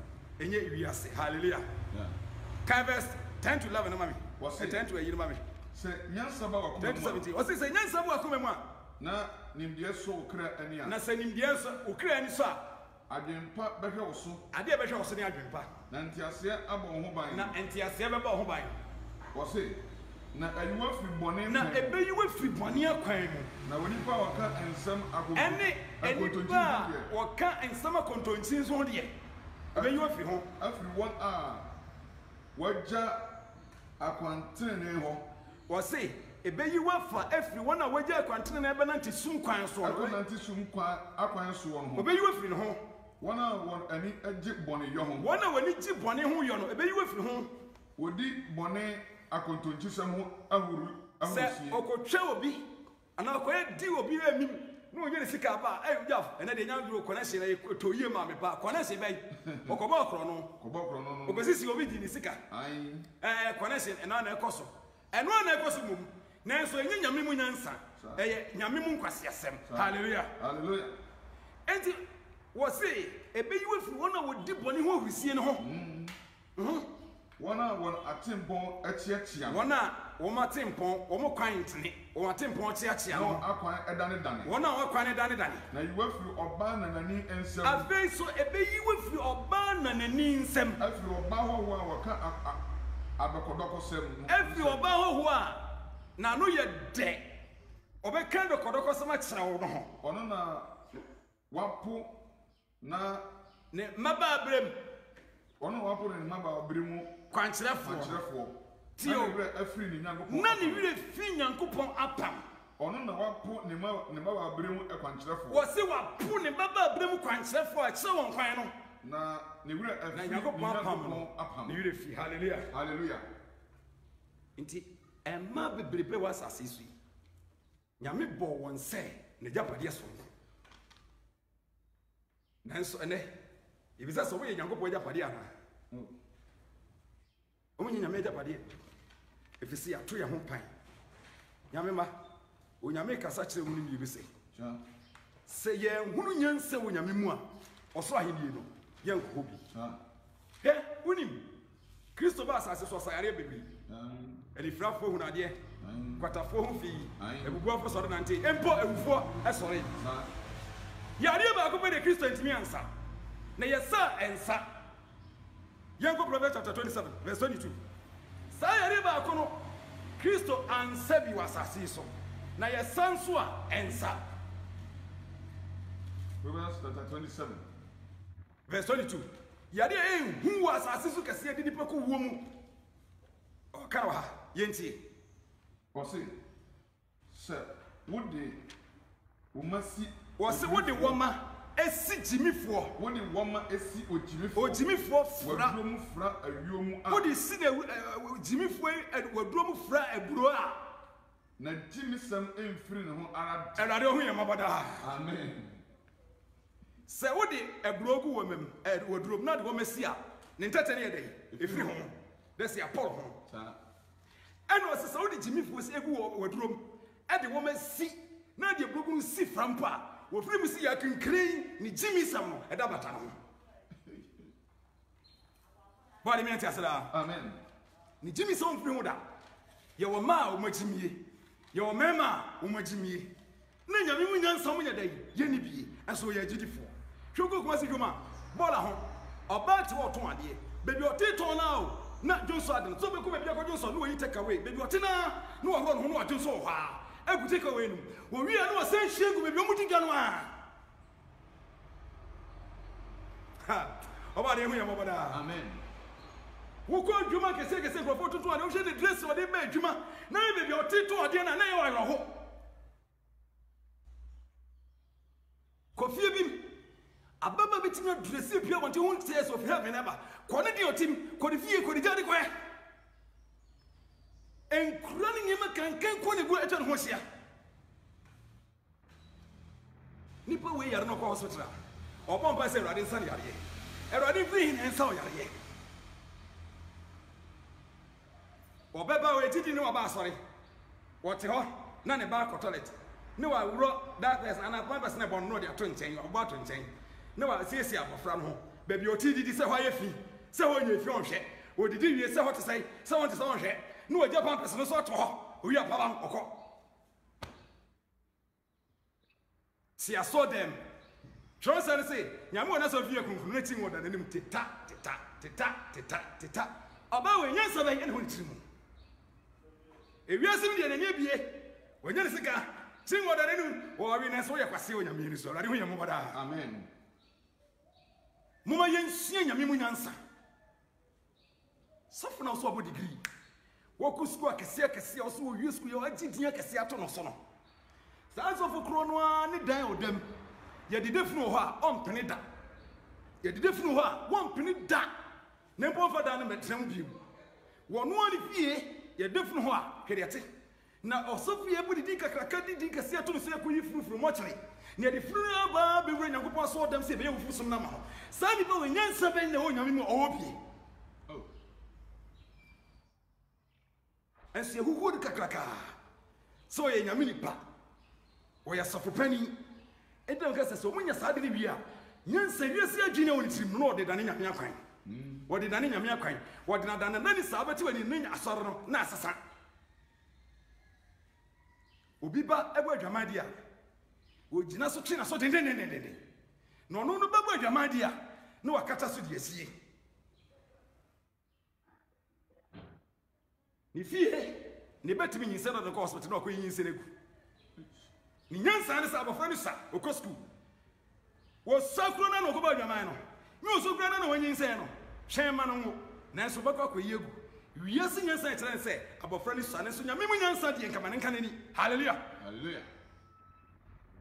enye iwiase hallelujah yeah verse 10 to 11 no mami 10 to 11 no mami sɛ nyansa ba wa 10 to 17 o sɛ nyansa ba wa kuma mu a na nimdeɛ so okra ani a na sɛ nimdeɛ so okra ani so a adwempa bɛhwɛ wo so ade bɛhwɛ wo so ne adwempa na ntiaseɛ abɔ ho ban na ntiaseɛ bɛbɔ ho ban wɔse na ayiwa firi bɔne na ɛbɛyiwa firi bɔne akwan mu na onipa a wɔka nsɛm ɛne enipa a wɔka nsɛm akontonkyin so deɛ ɛbɛyiwa firi ho afiri wɔn a wɔagya akwantenene hɔ wɔse ɛbɛyiwa fa afiri wɔn a wɔagya akwantenene ɛbɛnante sum kwan so ɛbɛnante sum akwan so wɔn ho ɛbɛyiwa firi ne ho wɔn a wɔn ani agye bɔne yɔ ho wɔn a wɔn gye bɔne ho yɔ no ɛbɛyiwa firi ho wɔdi bɔne akontonkyinsɛm ho ahuru sɛ ɔkɔtwa obi anaa ɔkɔyɛ di obi anim na ɔnyɛ ne sika aba ɛyɛ gyaf ɛnɛ deɛ nyanduro kɔnɛhyɛ na ɛtɔ yie ma me pa kɔnɛhyɛ bɛyi ɔkɔbɔ ɔkorɔ no ɔbɛsisi obi di ne sika kɔnɛhyɛ ɛno na ɛkɔ so ɛno na ɛkɔ so mmom nanso ɛnyɛ nyame mu nyansa ɛyɛ nyame mu nkwasiasɛm hallelujah enti wɔse ɛbɛyiwa firi wɔn a wɔdi bɔne ho ahurusie no ho wɔn a wɔn atempɔn akyiakyia wɔn a wɔn atempɔn wɔn kwan ntene wɔn atempɔn kyiakyia no akwan ɛdanedane wɔn a wɔn kwan ɛdanedane na yiwa firi ɔbaa nanani nsɛm afei so ɛbɛyiwa firi ɔbaa nanani nsɛm afiri ɔbaa hɔhoɔ a wɔka abɛkɔdɔkɔsɛm afiri ɔbaa hɔhoɔ a n'ano yɛ dɛ ɔbɛka dɔkɔdɔkɔsɛm akyerɛ wo no ho ɔno na wapo na ne mmabaa berem ɔno wapo ne mmabaa berem mu kwankyerɛfoɔ tio afiri ne nyankopɔn na ne werɛ firi nyankopɔn apam ɔno na wapo ne mmabaa berem mu kwankyerɛfoɔ wɔse wapo ne mmabaa berem kwankyerɛfoɔ a kyerɛ wɔn kwan no na ne werɛ afiri ne nyankopɔn apam ne werɛ firi hallelujah nti ɛma bebrebe wɔ asase so yi nyame bɔɔ wɔn sɛ ne gyapadeɛ so nanso ɛnɛ ebisa sɛ woyɛ nyankopɔn gyapadeɛ anaa ɔmonyɛ nyame gyapadeɛ ɛfiri sɛ yɛato yɛn ho pan nyame ma onyame kasa kyerɛ mu no mmienu sɛ yɛnhunu nyansa wɔ nyame mu a ɔsoro ahennie no yɛnkɔkɔ bi wonim kristo ba asase so ɔsayareɛ bebree anifirafoɔ hunu adeɛ kwatafoɔ ho fii abubuafoɔ sɔre nante mpo awufoɔ ɛsɔre yareɛ baako pɛ de kristo ntumi ansa na yɛsa ɛnsa yɛnkɔ Proverbs chapter 27 verse 22 saa yareɛ baako no kristo ansa bi wɔ asase so na yɛsa nso a ɛnsa Proverbs chapter 27 verse 22 yareɛ ɛnhu wɔ asase so kɛseɛ de nipa kɔ wuo mu ɔka wɔ ha yɛntie ɔse sɛ wode woma si wɔse wode wɔma esi gyimifoɔ wode wɔma esi ogyimifoɔ fra waduro mu fra awuo mu a wode si na gyimifoɔ waduro mu fra aburo a na gyimisɛm ɛmfiri ne ho ara awurade ho yɛ mabɔda amen sɛ wode aburo gu wɔ mam waduro mu na de wɔma si a ne ntɛtɛ ne yɛ dɛ ɛfiri ho dɛ sɛ apɔl ho ɛna ɔsɛ sɛ wode gyimifoɔ si egu wɔ waduro mu ɛde wɔma si na de aburo gu si fra mpo a wɔfiri mu si yɛ kinkiri ne gyimisɛm no ɛda bata no ho bɔde mi ante ase daa amen ne gyimisɛm mfiri ho da yɛwɔ mmaa a wɔmagyimie yɛwɔ mmarima a wɔmagyimie na nyame mu nyansam yɛ dɛ yɛni bie ɛnso yɛ agyidifoɔ hwɛ ko kuma si dwom a bɔɔla ho ɔbaa te wɔ ɔtɔn adeɛ baabi ɔte tɔn na o na dwonso ade no so bɛkɔ baabi akɔ dwonso na wɔyi take away baabi ɔte na wɔhorɔ no ho na ɔdwonso wɔ hɔ a agu take away no wɔwie a na wɔsɛn hyia gu baabi ɔmudi dwa no a ɔbaa de ɛho yɛ mɔbɔ daa amen wokɔ adwuma kɛsɛkɛsɛ nkurɔfoɔ tonto ade wohyɛ ne dress ɔde bɛ adwuma na yɛ baabi ɔte to adeɛ no a na yɛ wɔ awerɛho kɔfie bi ababa bɛtumi adresi pia wɔnte ho nteɛ sɛ ɔfiri heaven aba kɔne deɛ ɔtim kɔde fie kɔde gya de kɔɛ nkura ne nneɛma kankan kɔ ne gu atwa ne ho hyia nipa wei yare no ɔkɔ hospital a ɔbɔ mpa sɛ awurade nsa ne yareɛ awurade mfiri hin ɛnsa ɔyareɛ ɔbɛba wɔ etiti ne wɔba asɔre wɔte hɔ na ne ba akɔ toilet ne wawurɔ that person anapa person ɛbɔ no de ato nkyɛn ɔbɔ ato nkyɛn ne wasiesie abɔfra no ho baabi ɔti didi sɛ hɔ ayɛ fi sɛ hɔ nyɛ fi ɔnhwɛ odidi wie sɛ hɔ te sɛ wɔn te sɛ ɔnhwɛ ne wɔgya pampers no so ato hɔ owi apaba ɔkɔ si asɔ dɛm Trust say, Yamu na so fie kunkunati mo da nanim teta. Aba we nyansa ba yen ho ntirimu. Ewiase mi de na nya bie. Wonya ne sika. Tin wo da nanim wo wi na so ye kwase onyame ni so. Ade ho yam mo da. Amen. Muma yensia nyame mu nyansa. Sofo na so abo degree. Wo ku school akese o so wo wi school yo agidin akese ato no so no. Sa so fo kro no a ne dan odam. Ye de defunu ho a ompene da. Ye de defunu ho a wompene da. Ne mpo fa da no metrem bi. Wo no ani fie ye defunu ho a hwedete. Na osofu ye budi kakraka di kese ato no so yakoyi furufuru mo kire. Ne de furu aba be wura nyankopon so odam se be ye wufu sum na ma ho. Sa ni ba we nyansa ben na ho nyame mu obi. Oh. Ense huhu de kakraka. So ye nyame nipa. Wo ya sofopani. Edem ka se so munya saade ni bia. Nyansa wiase adwene woni tirim no de dane nyame akwan. Wo de dane nyame akwan. Wo de na dane nani saabati wani nya asore no na asasa. Obi ba ebo adwamade a wo gina so twena so den no no no babo adwamade a na wakata so de asie ni fie ni betimi nyinse no de ko hospital no ko nyinse negu ni nyansa ne sa abofra ni sa okọ school wo sakro na no ko ba adwaman no mi o so kra na no nyinse no hwen ma no na so bako ko yegu wiase nyansa kyerɛ sɛ abofra ni sa ne so nyame mu nyansa de nkama ne nkanani hallelujah Hallelujah.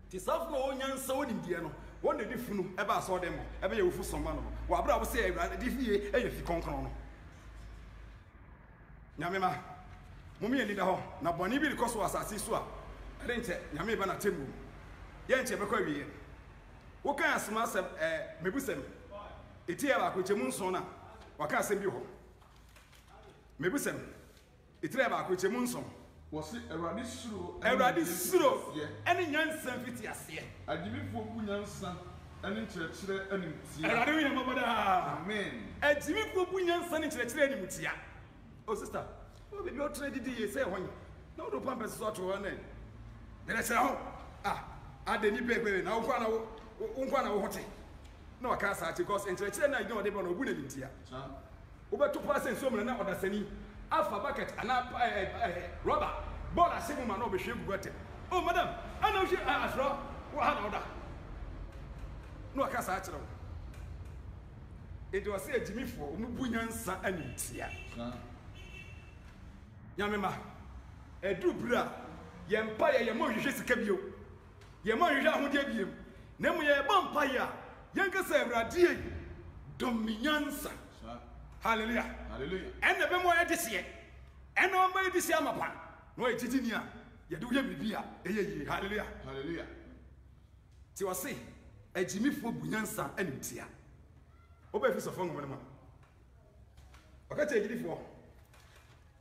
Ti safo no nyansa woni die no won de difunu e ba so dem e be ye wufu soma no wa bra wo se awurade di fie e ye fi konkron no nyame ma mumi eni da ho na boni bi rikoso asase so a e de nche nyame ba na temu ye nche be kwa wiye wo kan asema asem mebusem eti ya ba ko chemu nso na wa kan asem bi ho mebusem eti ya ba ko chemu nso Was it a suro? Any nyansan fiti ase. Adimifo bu nyansan ani kyerɛkyerɛ ani mutia. Awurade wi na mabada. Amen. Adimifo bu nyansan ani kyerɛkyerɛ ani mutia. Oh sister, o be o trade di ye say hon. Na o do pampe so to ho na. Dere kyerɛ ho. Ade ni pepe na wo kwa na wo hote. Na waka sa because kyerɛkyerɛ na igno de ba na obu na mutia. Wo be to pass so mo na odasani. Alpha bucket and rubber ball as single man over shame. Oh, madam, I know she asked what had order. No, I can't say it was a Jimmy for Mubunyansa and Tia. Yamema, a dubra, Yampire, Yamo, just a cabio. Yamo, you gave him. Name me a vampire, younger Sarah, dear Dominanza. Hallelujah. Hallelujah. And the memoir this year. And no way this year, my no, it's in here. You do him be hallelujah. Hallelujah. So I say, a Jimmy for Bunyansa and Tia. Open piece of phone, madam. Okay, take it for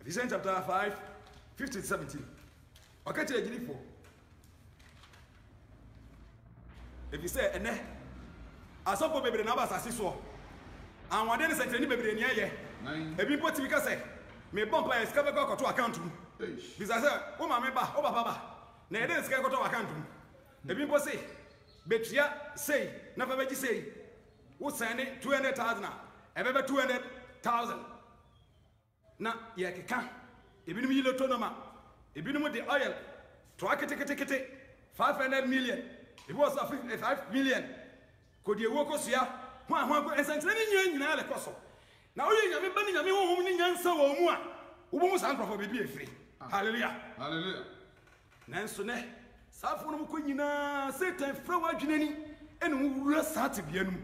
Ephesians chapter 5, 15 to 17. Okay, take it for. If you say, and I saw baby the numbers as this one. And one day is a training baby in here. A people to because me bump by a scabber go to account. Because I said, oh, my member, oh, Baba. Nay, then scabber to account. The people say, Betria say, never bet you say, who send it 200,000 now? Ever 200,000. Now, yeah, can. If you need a tonoma, if you know the oil, track it, 500 million. It was a 5 million. Could you walk us here? One and na le koso na oye nyame bani nyame honhom ni nyansa wo mu a wo mu san profo be bi free hallelujah Hallelujah. Nanso ne safo no ko nyina Satan fra wa dwenani ene wura sate bia num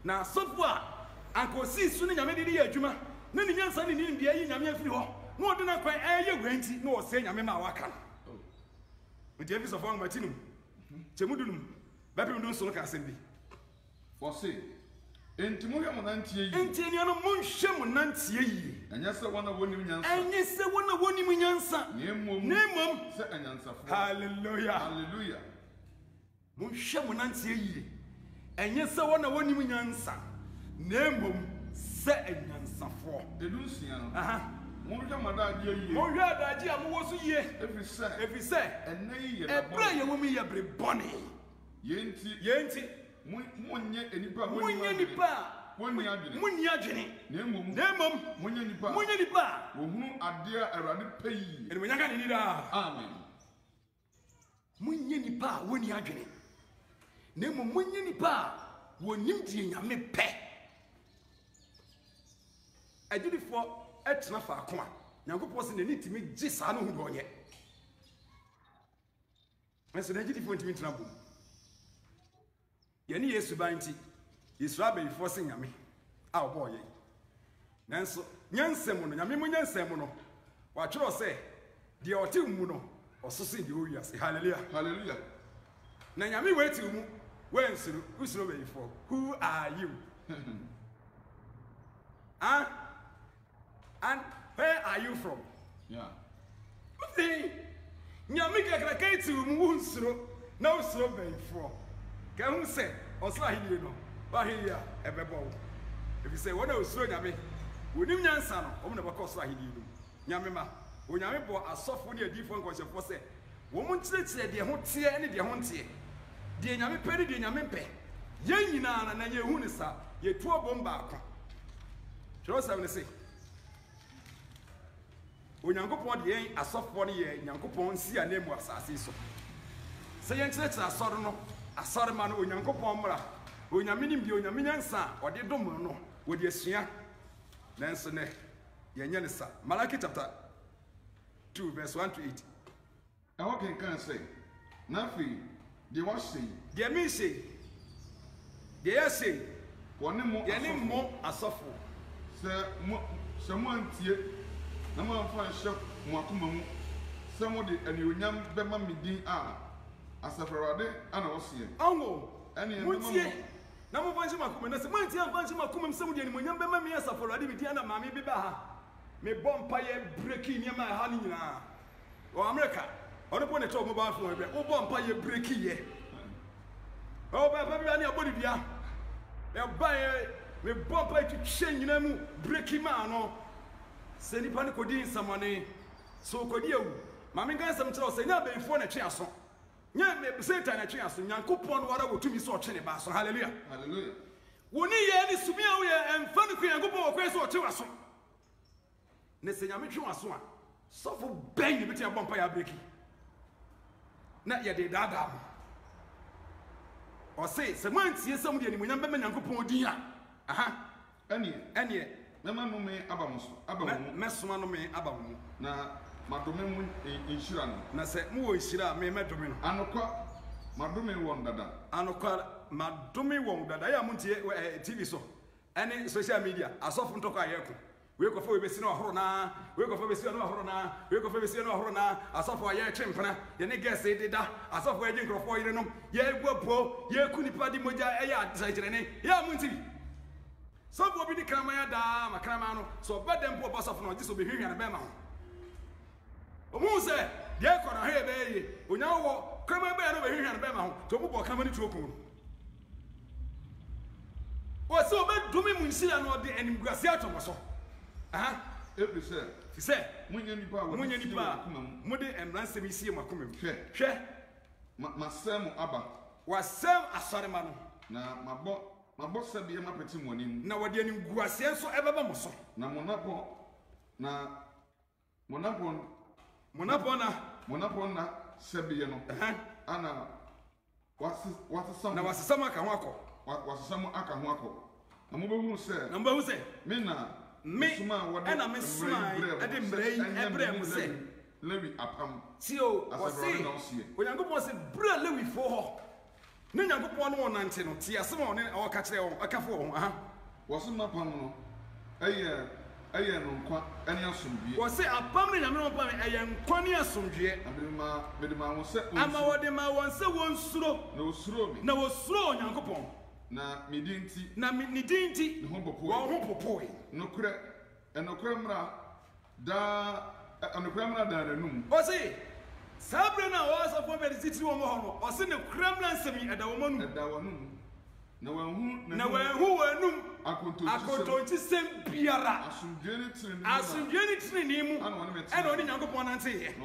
na sofo a ankosi su ne nyame de ye adwuma na ni nyansa ne ni bia yi nyame afiri ho na ode na kwan eye gwanti na wo se nyame ma waka no o de episode of matinum chemudunum ba pe ndun so no ka asem bi Was it? Entimu ya monantie yi. Enti no monhwe monantie yi. Anya se wona wonim nyansa. Enye se wona wonim nyansa. Nemom se anyansafo. Hallelujah. Hallelujah. Monhwe monantie yi. Enye se wona wonim nyansa. Nemom se anyansafo. Edunsia no. Aha. Monhwe madade yi. Monhwe adage amowo so yi. Efi se enne yi ye. Ebra ye womi ye bre boni. Yenti. Yenti. Munye enipa munye nipa munye adwene nemom munye nipa ohunu ade a Awurade peyi ene munyaga ne nida amen munye nipa woni adwene nemom munye nipa wonim die nyame pɛ agidifo etena faako a nyankopɔ se n'ani timi gye saa no hu do ɔnyɛ ɛso na agidifo ntimi tena bom yɛne Yesu banti Yesu abayifo se nyame a ɔbɔ ɔyɛ nanso nyansɛm no nyame mu nyansɛm no watwerɛ sɛ deɛ ɔte mu no ɔsose deɛ ɔwiase hallelujah na nyame wati mu wensuru usuro bayifo who are you and where are you from? See, nyame kakra kaiti mu unsuro na usuro bayifo ka hu se osra hidie no ba hidie a ebebo wo if you say wona usuro nyame wonim nyansa no wo na baka osra hidie no nyame ma onyame bo asofo ne adifo nkonhyefo se wo mu nkyerɛkyerɛ de ho tie ne de ho ntie de nyame pɛ ne de nyame pɛ yɛn nyinaa na ye hu ne sa ye tu obom ba akwa twero sɛ ne se onyankopɔn de yɛn asofo ne yɛ nyankopɔn si anemu asase so sɛ yɛn kyerɛkyerɛ asɔre no asɔre ma no onyankopɔn mmra onyame nim bi onyame nyansa ɔde dom no wɔde asua nanso ne yɛnyɛ ne sa Malaki chapter 2 verse 1 to 8 ɛhɔ kenkan sɛ na afei deɛ wɔahyɛ deɛ menhyɛ deɛ yɛhyɛ yɛne mo asɔfo sɛ mo antie na mo amfa nhyɛ mo akoma mu sɛ mo de anuonyam bɛma me din a Asafo Awurade ana wɔseɛ ɔnwo ɛne mutie na mo fanhyɛ makoma na sɛ mantie amfa nhyɛ makoma m sɛ mo de anuonyam bɛma me Asafo Awurade me din ana maame bi ba ha me bɔ mpa yɛ breki nneɛma ha ne nyinaa wɔ America ɔno po ne tɔ mobile phone bɛ wo bɔ mpa yɛ breki yɛ ɔ ba ba bi ne abɔ dibia e ba yɛ me bɔ mpa yɛ twitwe nyina mu breki ma no sɛ nipa ne kodi nsamane so kodi awu maame ngan sam kyerɛ sɛ nya bɛnfo na twe aso nya me Satan na twe aso nyankopɔn wara wotumi so ɔtwe ne ba so hallelujah woni yɛ ne sumi a wo yɛ ɛmfa ne kwan nyankopɔn wɔ so ɔtwe waso ne sɛ nyame twe waso a sɔfo bɛn ne bɛti abɔ mpa yɛ breki na yɛde daadaa mo ɔse sɛ moantie sɛ mo de animuonyam bɛma nyankopɔn din a ɛneɛ mɛma no me aba mo so aba mo mu mɛsoma no me aba mo mu na madome mu nhyira no na sɛ mowɔ nhyira a me mɛdome no anokwa madome wɔn dada anokwa madome wɔn dada yɛ a montie TV so ɛne social media asɔfo ntɔkɔ a yɛko we kɔfɔ we besi na ɔhoro na we kɔfɔ besi na ɔhoro na we kɔfɔ besi na ɔhoro na asɔfo a yɛtwe mpena yɛne gɛse deda asɔfo a yɛgye nkurɔfoɔ yerenom yɛguapo yɛku nipa di mogya ɛyɛ asakyerɛne yɛ a montie sɔfo bi di kraman ya daa ma kraman no so ɔba dɛm po ɔba sɔfo na ɔgye so behwehwɛ ne bɛma ho ɔmu sɛ deɛ kɔ na hɛ bɛyɛ yie onya wɔ kraman bɛyɛ no behwehwɛ ne bɛma ho to ɔmu bɔ kraman ne tuo kun wɔsɛ ɔbɛdome mu nhyira no ɔde animguase atɔmɔ so every say munye nipa mode emransem isie makoma mu hwɛ masɛm aba wasɛm asɔrema no na mabɔ sɛbea mapɛte mu anim na wɔde animguase nso ɛbɛba mo so na monapɔ na sɛbea no ana wasesam aka ho akɔ wasesam aka ho akɔ na mobɛhunu sɛ me ɛna me soma ɛde mmerɛ yi ɛbrɛ mu sɛ Lewi apam tio wɔse onyankopɔn sɛ brɛ Lewifoɔ hɔ ne nyankopɔn no wɔnante no te asɛm a ɔne ɔka kyerɛ wɔn ɔkafo wɔn wɔse mapam no ɛyɛ no nkwa ɛne asomdwie wɔse apam ne nyame no pam ɛyɛ nkwa ne asomdwie mede ma wɔn sɛ ama wɔde ma wɔn sɛ wɔnsuro na wɔsuro onyankopɔn na me din nti ne din nti wɔn ho popoe ɛnokorɛ mmra daa n'anum ɔse saa bere no a wɔasɔfoɔ bɛde titiri wɔn hɔ no ɔse ne kora mmra nsɛm yi ɛda wɔn anum na wɔanhu wɔn anum akontonkyi biara asomdwie ne tirinii mu ɛna ɔne nyankopɔn nanteeɛ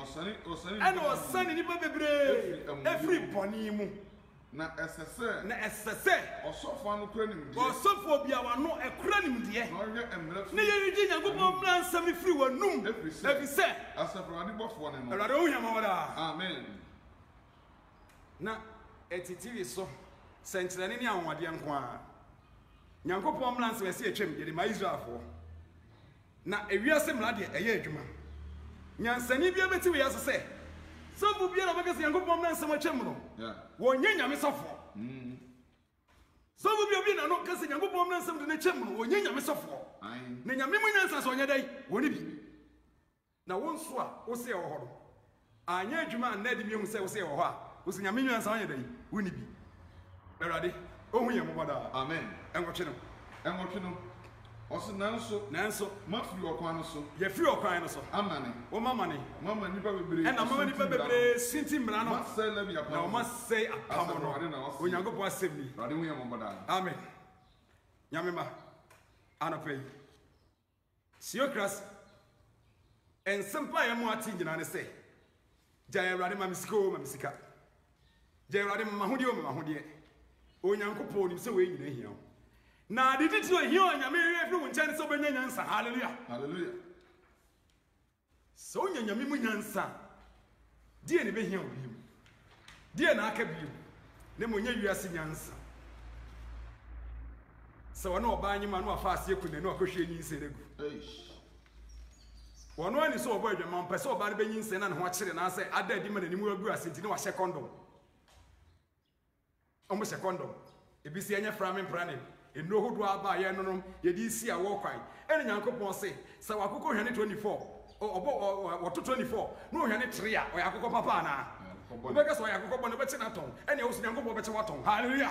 ɛna ɔsane nnipa bebree ɛfiri bɔne mu na ɛsɛsɛ ɔsɔfo no kura nim die ɔsɔfo bia wa no ɛkura nim die na ɔyɛ mmerɛ ne yɛredi Nyankopɔn mmara nsɛm firi w'anum ɛfiri sɛ asafrade bɔfoɔ ne no Awurade wohia ma wɔda amen na ɛtitiri so sɛnkyerɛne ne anwadeɛ nko a Nyankopɔn mmara nsɛm ɛsɛ atwam yɛde ma Israelfoɔ na ewiase mmara deɛ ɛyɛ adwuma nyansani bia bɛti wɔ yɛso sɛ sɔfo bia na bɛka sɛ Nyankopɔn mmara nsɛm atwam no wɔnyɛ nyame sɔfoɔ sɔfo bia obi na no ka sɛ Nyankopɔn mmara nsɛm de ne kyɛm no wɔnyɛ nyame sɔfoɔ na nyame mu nyansa sɛ ɔnyɛ dɛn wɔne bi na wo nso a wo sɛ wɔ hɔ no anyɛ adwuma a nnɛ de miɛhu sɛ wo sɛ wɔ hɔ a wo sɛ nyame nyansa ɔnyɛ dɛn wɔne bi Awurade ɔhu yɛ mmɔbɔ daa amen ɛnwɔtwe no ɔsɛ nanso mafiri ɔkwan no so yɛfiri ɔkwan no so amane mama nipa bebree ɛna mama nipa bebree sinti mmara no masɛ labi apam na ɔma sɛ apam no Onyankopɔn asɛm ni Awurade hu yɛ mmɔbɔ daa amen nyame ma anɔpa yi Theocracy nsɛm pa a yɛmo ate nyinaa ne sɛ gyae Awurade ma me sika o ma me sika gyae Awurade ma mahodeɛ o ma mahodeɛ Onyankopɔn onim sɛ wɔyɛ nyina hia wo na de titi ohia o nyame yɛ firi wo nkyɛn sɛ wobɛnya nyansa hallelujah sɛ wonya nyame mu nyansa deɛ ne bɛhia wo bio deɛ na aka bio ne mo nya wiase nyansa sɛ wɔne ɔbaa nyima no afa aseɛ ku n'ani akɔhwɛ nyinsɛ no gu wɔno ani sɛ ɔbɔ adwama mpɛ sɛ ɔbaa no bɛnyinsɛ na ne ho akyere na sɛ ada adi ma n'anim agu ase nti ne wahyɛ kɔndɔm ɔmo hyɛ kɔndɔm ebi si ɛnyɛ fra me mpra ne nnuro hodoɔ aba a yɛnonom yɛde si a wɔkwan ɛne Nyankopɔn se sɛ wakokɔ hwɛ ne 24 wɔto 24 na ɔhwɛ ne 3 a ɔyɛ akokɔ papa anaa wobɛka sɛ ɔyɛ akokɔ bɔ ne bɛkye no atɔn ɛne ɛwo so Nyankopɔn bɛkye watɔn halleluya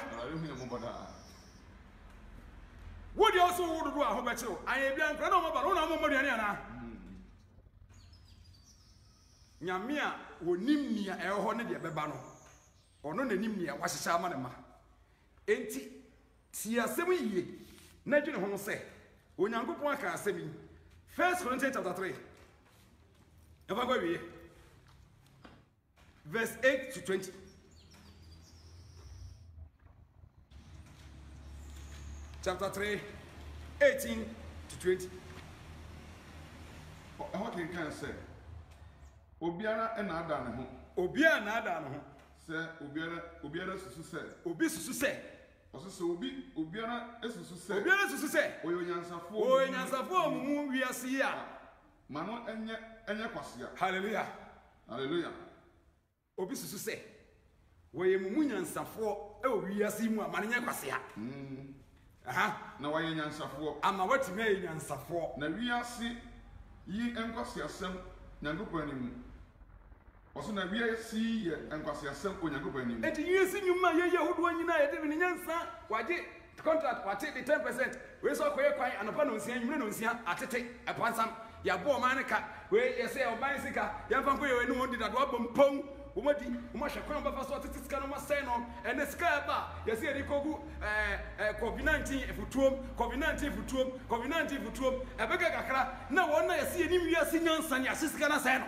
wodeɛ wo so wo dodoɔ a ho bɛkye wo ayɛ bia nkra na ɔmaba no wona ɔmɔmmɔ aduane anaa nyame a wɔnim nea ɛwɔ hɔ ne deɛ bɛba no ɔno n'anim nea wahyehyɛ ama ne ma enti tie asɛm yie na dwene ho sɛ Onyankopɔn aka asɛm yi 1 Corinthians chapter 3 ɛfa kɔ wie verse 8 to 20 chapter 3 18 to 20 ɛhɔ kenkan sɛ obiara ɛna ada ne ho obiara na ada ne ho sɛ obiara susu sɛ obi susu sɛ ɔsɛ obiara susu sɛ ɔyɛ onyansafoɔ a mu wiase yi a ma no ɛnyɛ kwasia hallelujah obi susu sɛ wɔyɛ mu nyansafoɔ ɛwɔ wiase mu a ma no nyɛ kwasia na wɔyɛ nyansafoɔ ama watumi ayɛ nyansafoɔ na wiase yi nkwasiasɛm Nyankopɔn anim ɔso na wiase yi yɛ nkwasiasɛm Onyankopɔn anim eti wiase nnwuma a yɛyɛ ahodoɔ nyinaa yɛde bi ne nyansa wagye contract wate de 10% wei sɛ ɔkɔyɛ kwan anɔpa na nsia nwumire na nsia atete ɛpansam yɛabɔ ɔman ne ka wei yɛsɛ ɔban sika yɛmfa nkɔ yɛ w'anim wɔn deda do abɔ mpɔn wɔmadi wɔmahwɛ kwan bɛfa so ɔtete sika no masɛe no ɛnɛ sika ɛba yɛsɛ yɛde kɔgu COVID-19 futuom ɛbɛka kakra na wɔn na yɛsɛ yɛnim wiase nyansa ne ahye sika no asɛe no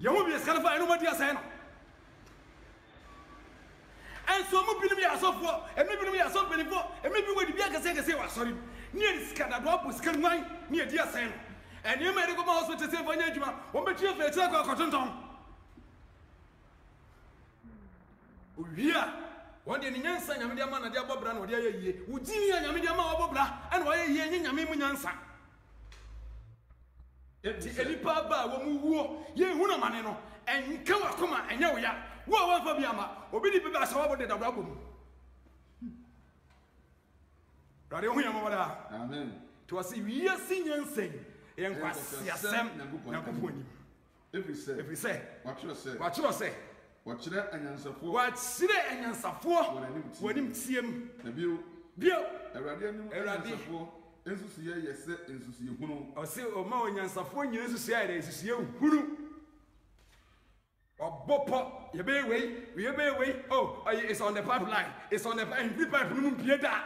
yɛho bi sika no fa ɛno madi asɛe no ɛnso ɔmo binom yɛ asɔfoɔ ɛmi binom yɛ asɔmpanimfoɔ ɛmi bi wɔ de bi akɛseɛ wɔ asɔre ne yɛde sika dado abɔ sika no wan ne yɛdi asɛe no ɛnneɛma yɛde kɔma hospital sɛ ɛfa nyɛ adwuma wɔn bɛtwi afɛ akyirɛ kɔ akɔtontɔn owie a wɔn deɛ ne nyansa nyame de ama na de abɔ bra na wɔde ayɛ yie wogyi a nyame de ama wɔbɔ bra ɛna wɔayɛ yie nye nyame mu nyansa enti enipa aba a wɔn wuo yɛnhu na mane no ɛnka wakoma ɛnyɛ wo ya wo a wɔmfa bi ama obi de bɛbɛ asɛ wɔbɔ de dado abɔ mu Awurade ho yɛ mmɔbɔ daa amen to ɔse wiase nyansa yi yɛ nkwasiasɛm Nyankopɔn anim ɛfiri sɛ wakyerɛ sɛ wɔkyerɛ anyansafoɔ wɔ anim tiem na bio Awurade anim anyansafoɔ nsusuyɛ yɛ sɛ nsusuyɛ hunu ɔse ɔma onyansafoɔ nyina nsusuyɛ yɛ nsusuyɛ hunu ɔbɔ pɔ yɛbɛyɛ wei oh it's on the pipeline it's on the pipe no mu mpie da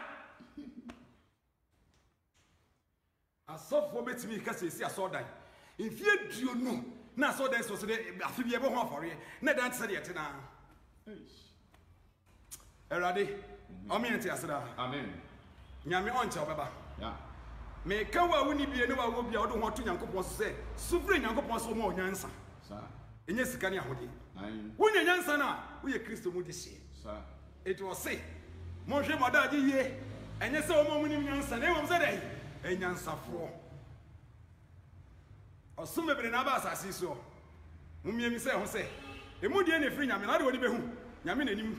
asɔfoɔ bɛtumi ka sɛ esi asɔɔdan mfie duonu na asɔɔdan so de afi bi ɛbɔ ho afɔreɛ na dan te sɛ deɛ te naa Erade, Omienti Asada. Amen. Nyame oncha obeba. Yeah. Me ka wa woni bie ne wa wo bia wo do ho to Nyankopon so se sufre Nyankopon so mo onyansa. Sir. Enye sika ne ahode. Amen. Wonya nyansa na wo ye Kristo mu de hye. Sir. It was say mo hwe modaji yie enye se wo mo munim nyansa na wo se dai enyansafo. Osume bere na ba asase so. Mumie mi se ho se emu de ne firi Nyame na de woni behu Nyame nanim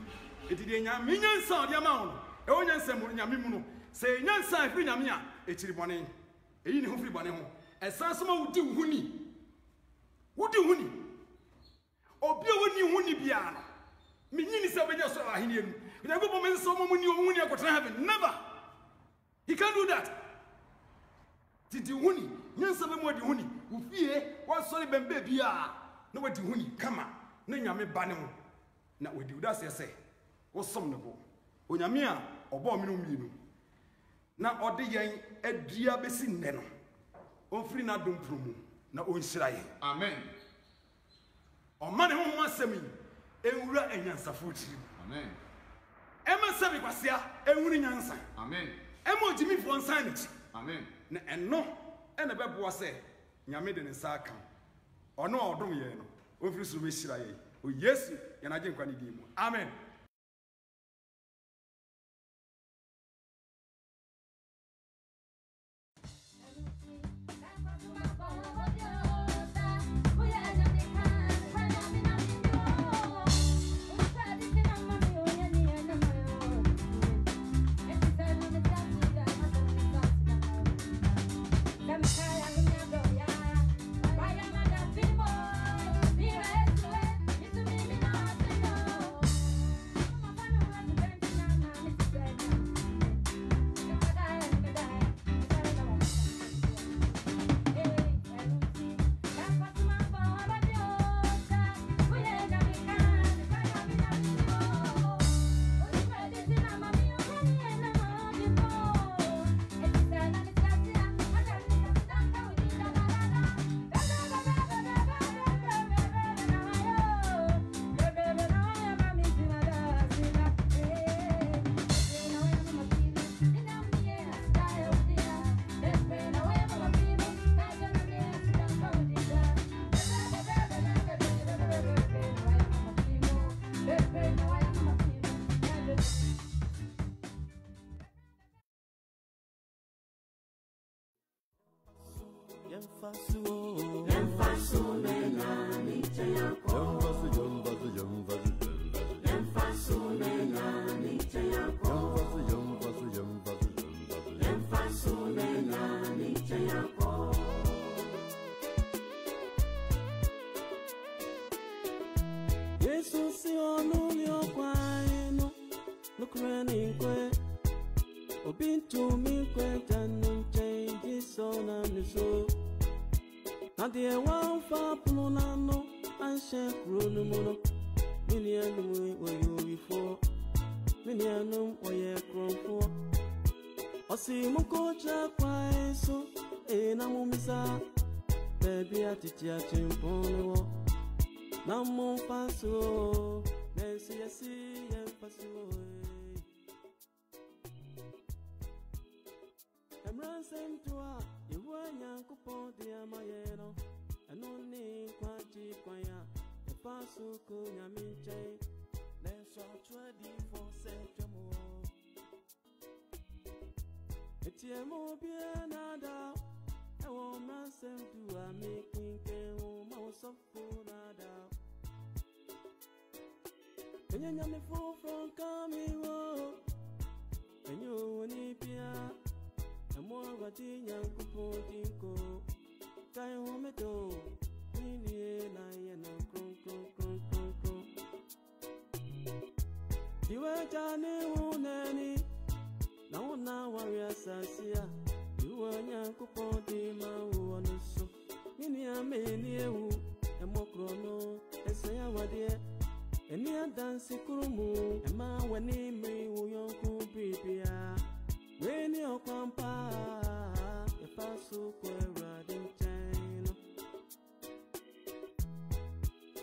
etide Nyame nyansa ode ama ho e wo nyansa mu Nyame mu no se nyansa firi Nyame a echiri bone eyi ne ho firi bone ho esanso ma wudi huni obi woni huni bia no menyini se obenya so ahene enu Nyankopon men so mo ni huni akotra heaven never he can't do that didi huni nyansa be mo di huni ufie wa sori bembe bia na wadi huni kama na Nyame ba ne ho na wadi udase se wo som ne bo Onyame a obo me no mienu na ode yen adua besi nne no onfiri na dompromu na onhyira yen Amen. O mane ho asemi enwura enyansafo tiri Amen. ema sabi kwasia enwuri nyansa Amen. ema ojimi fo nsan ne chi Amen. na eno ena bebo se Nyame de ne sa aka ono odom ye no onfiri so be hyira yen o Yesu ye na je nkwa ne di mu amen.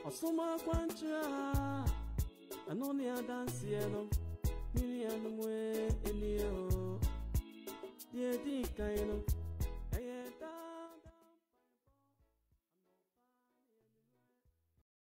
Osuma kwancha anoni adansieno Miriam, where Elio, dear Dikaino.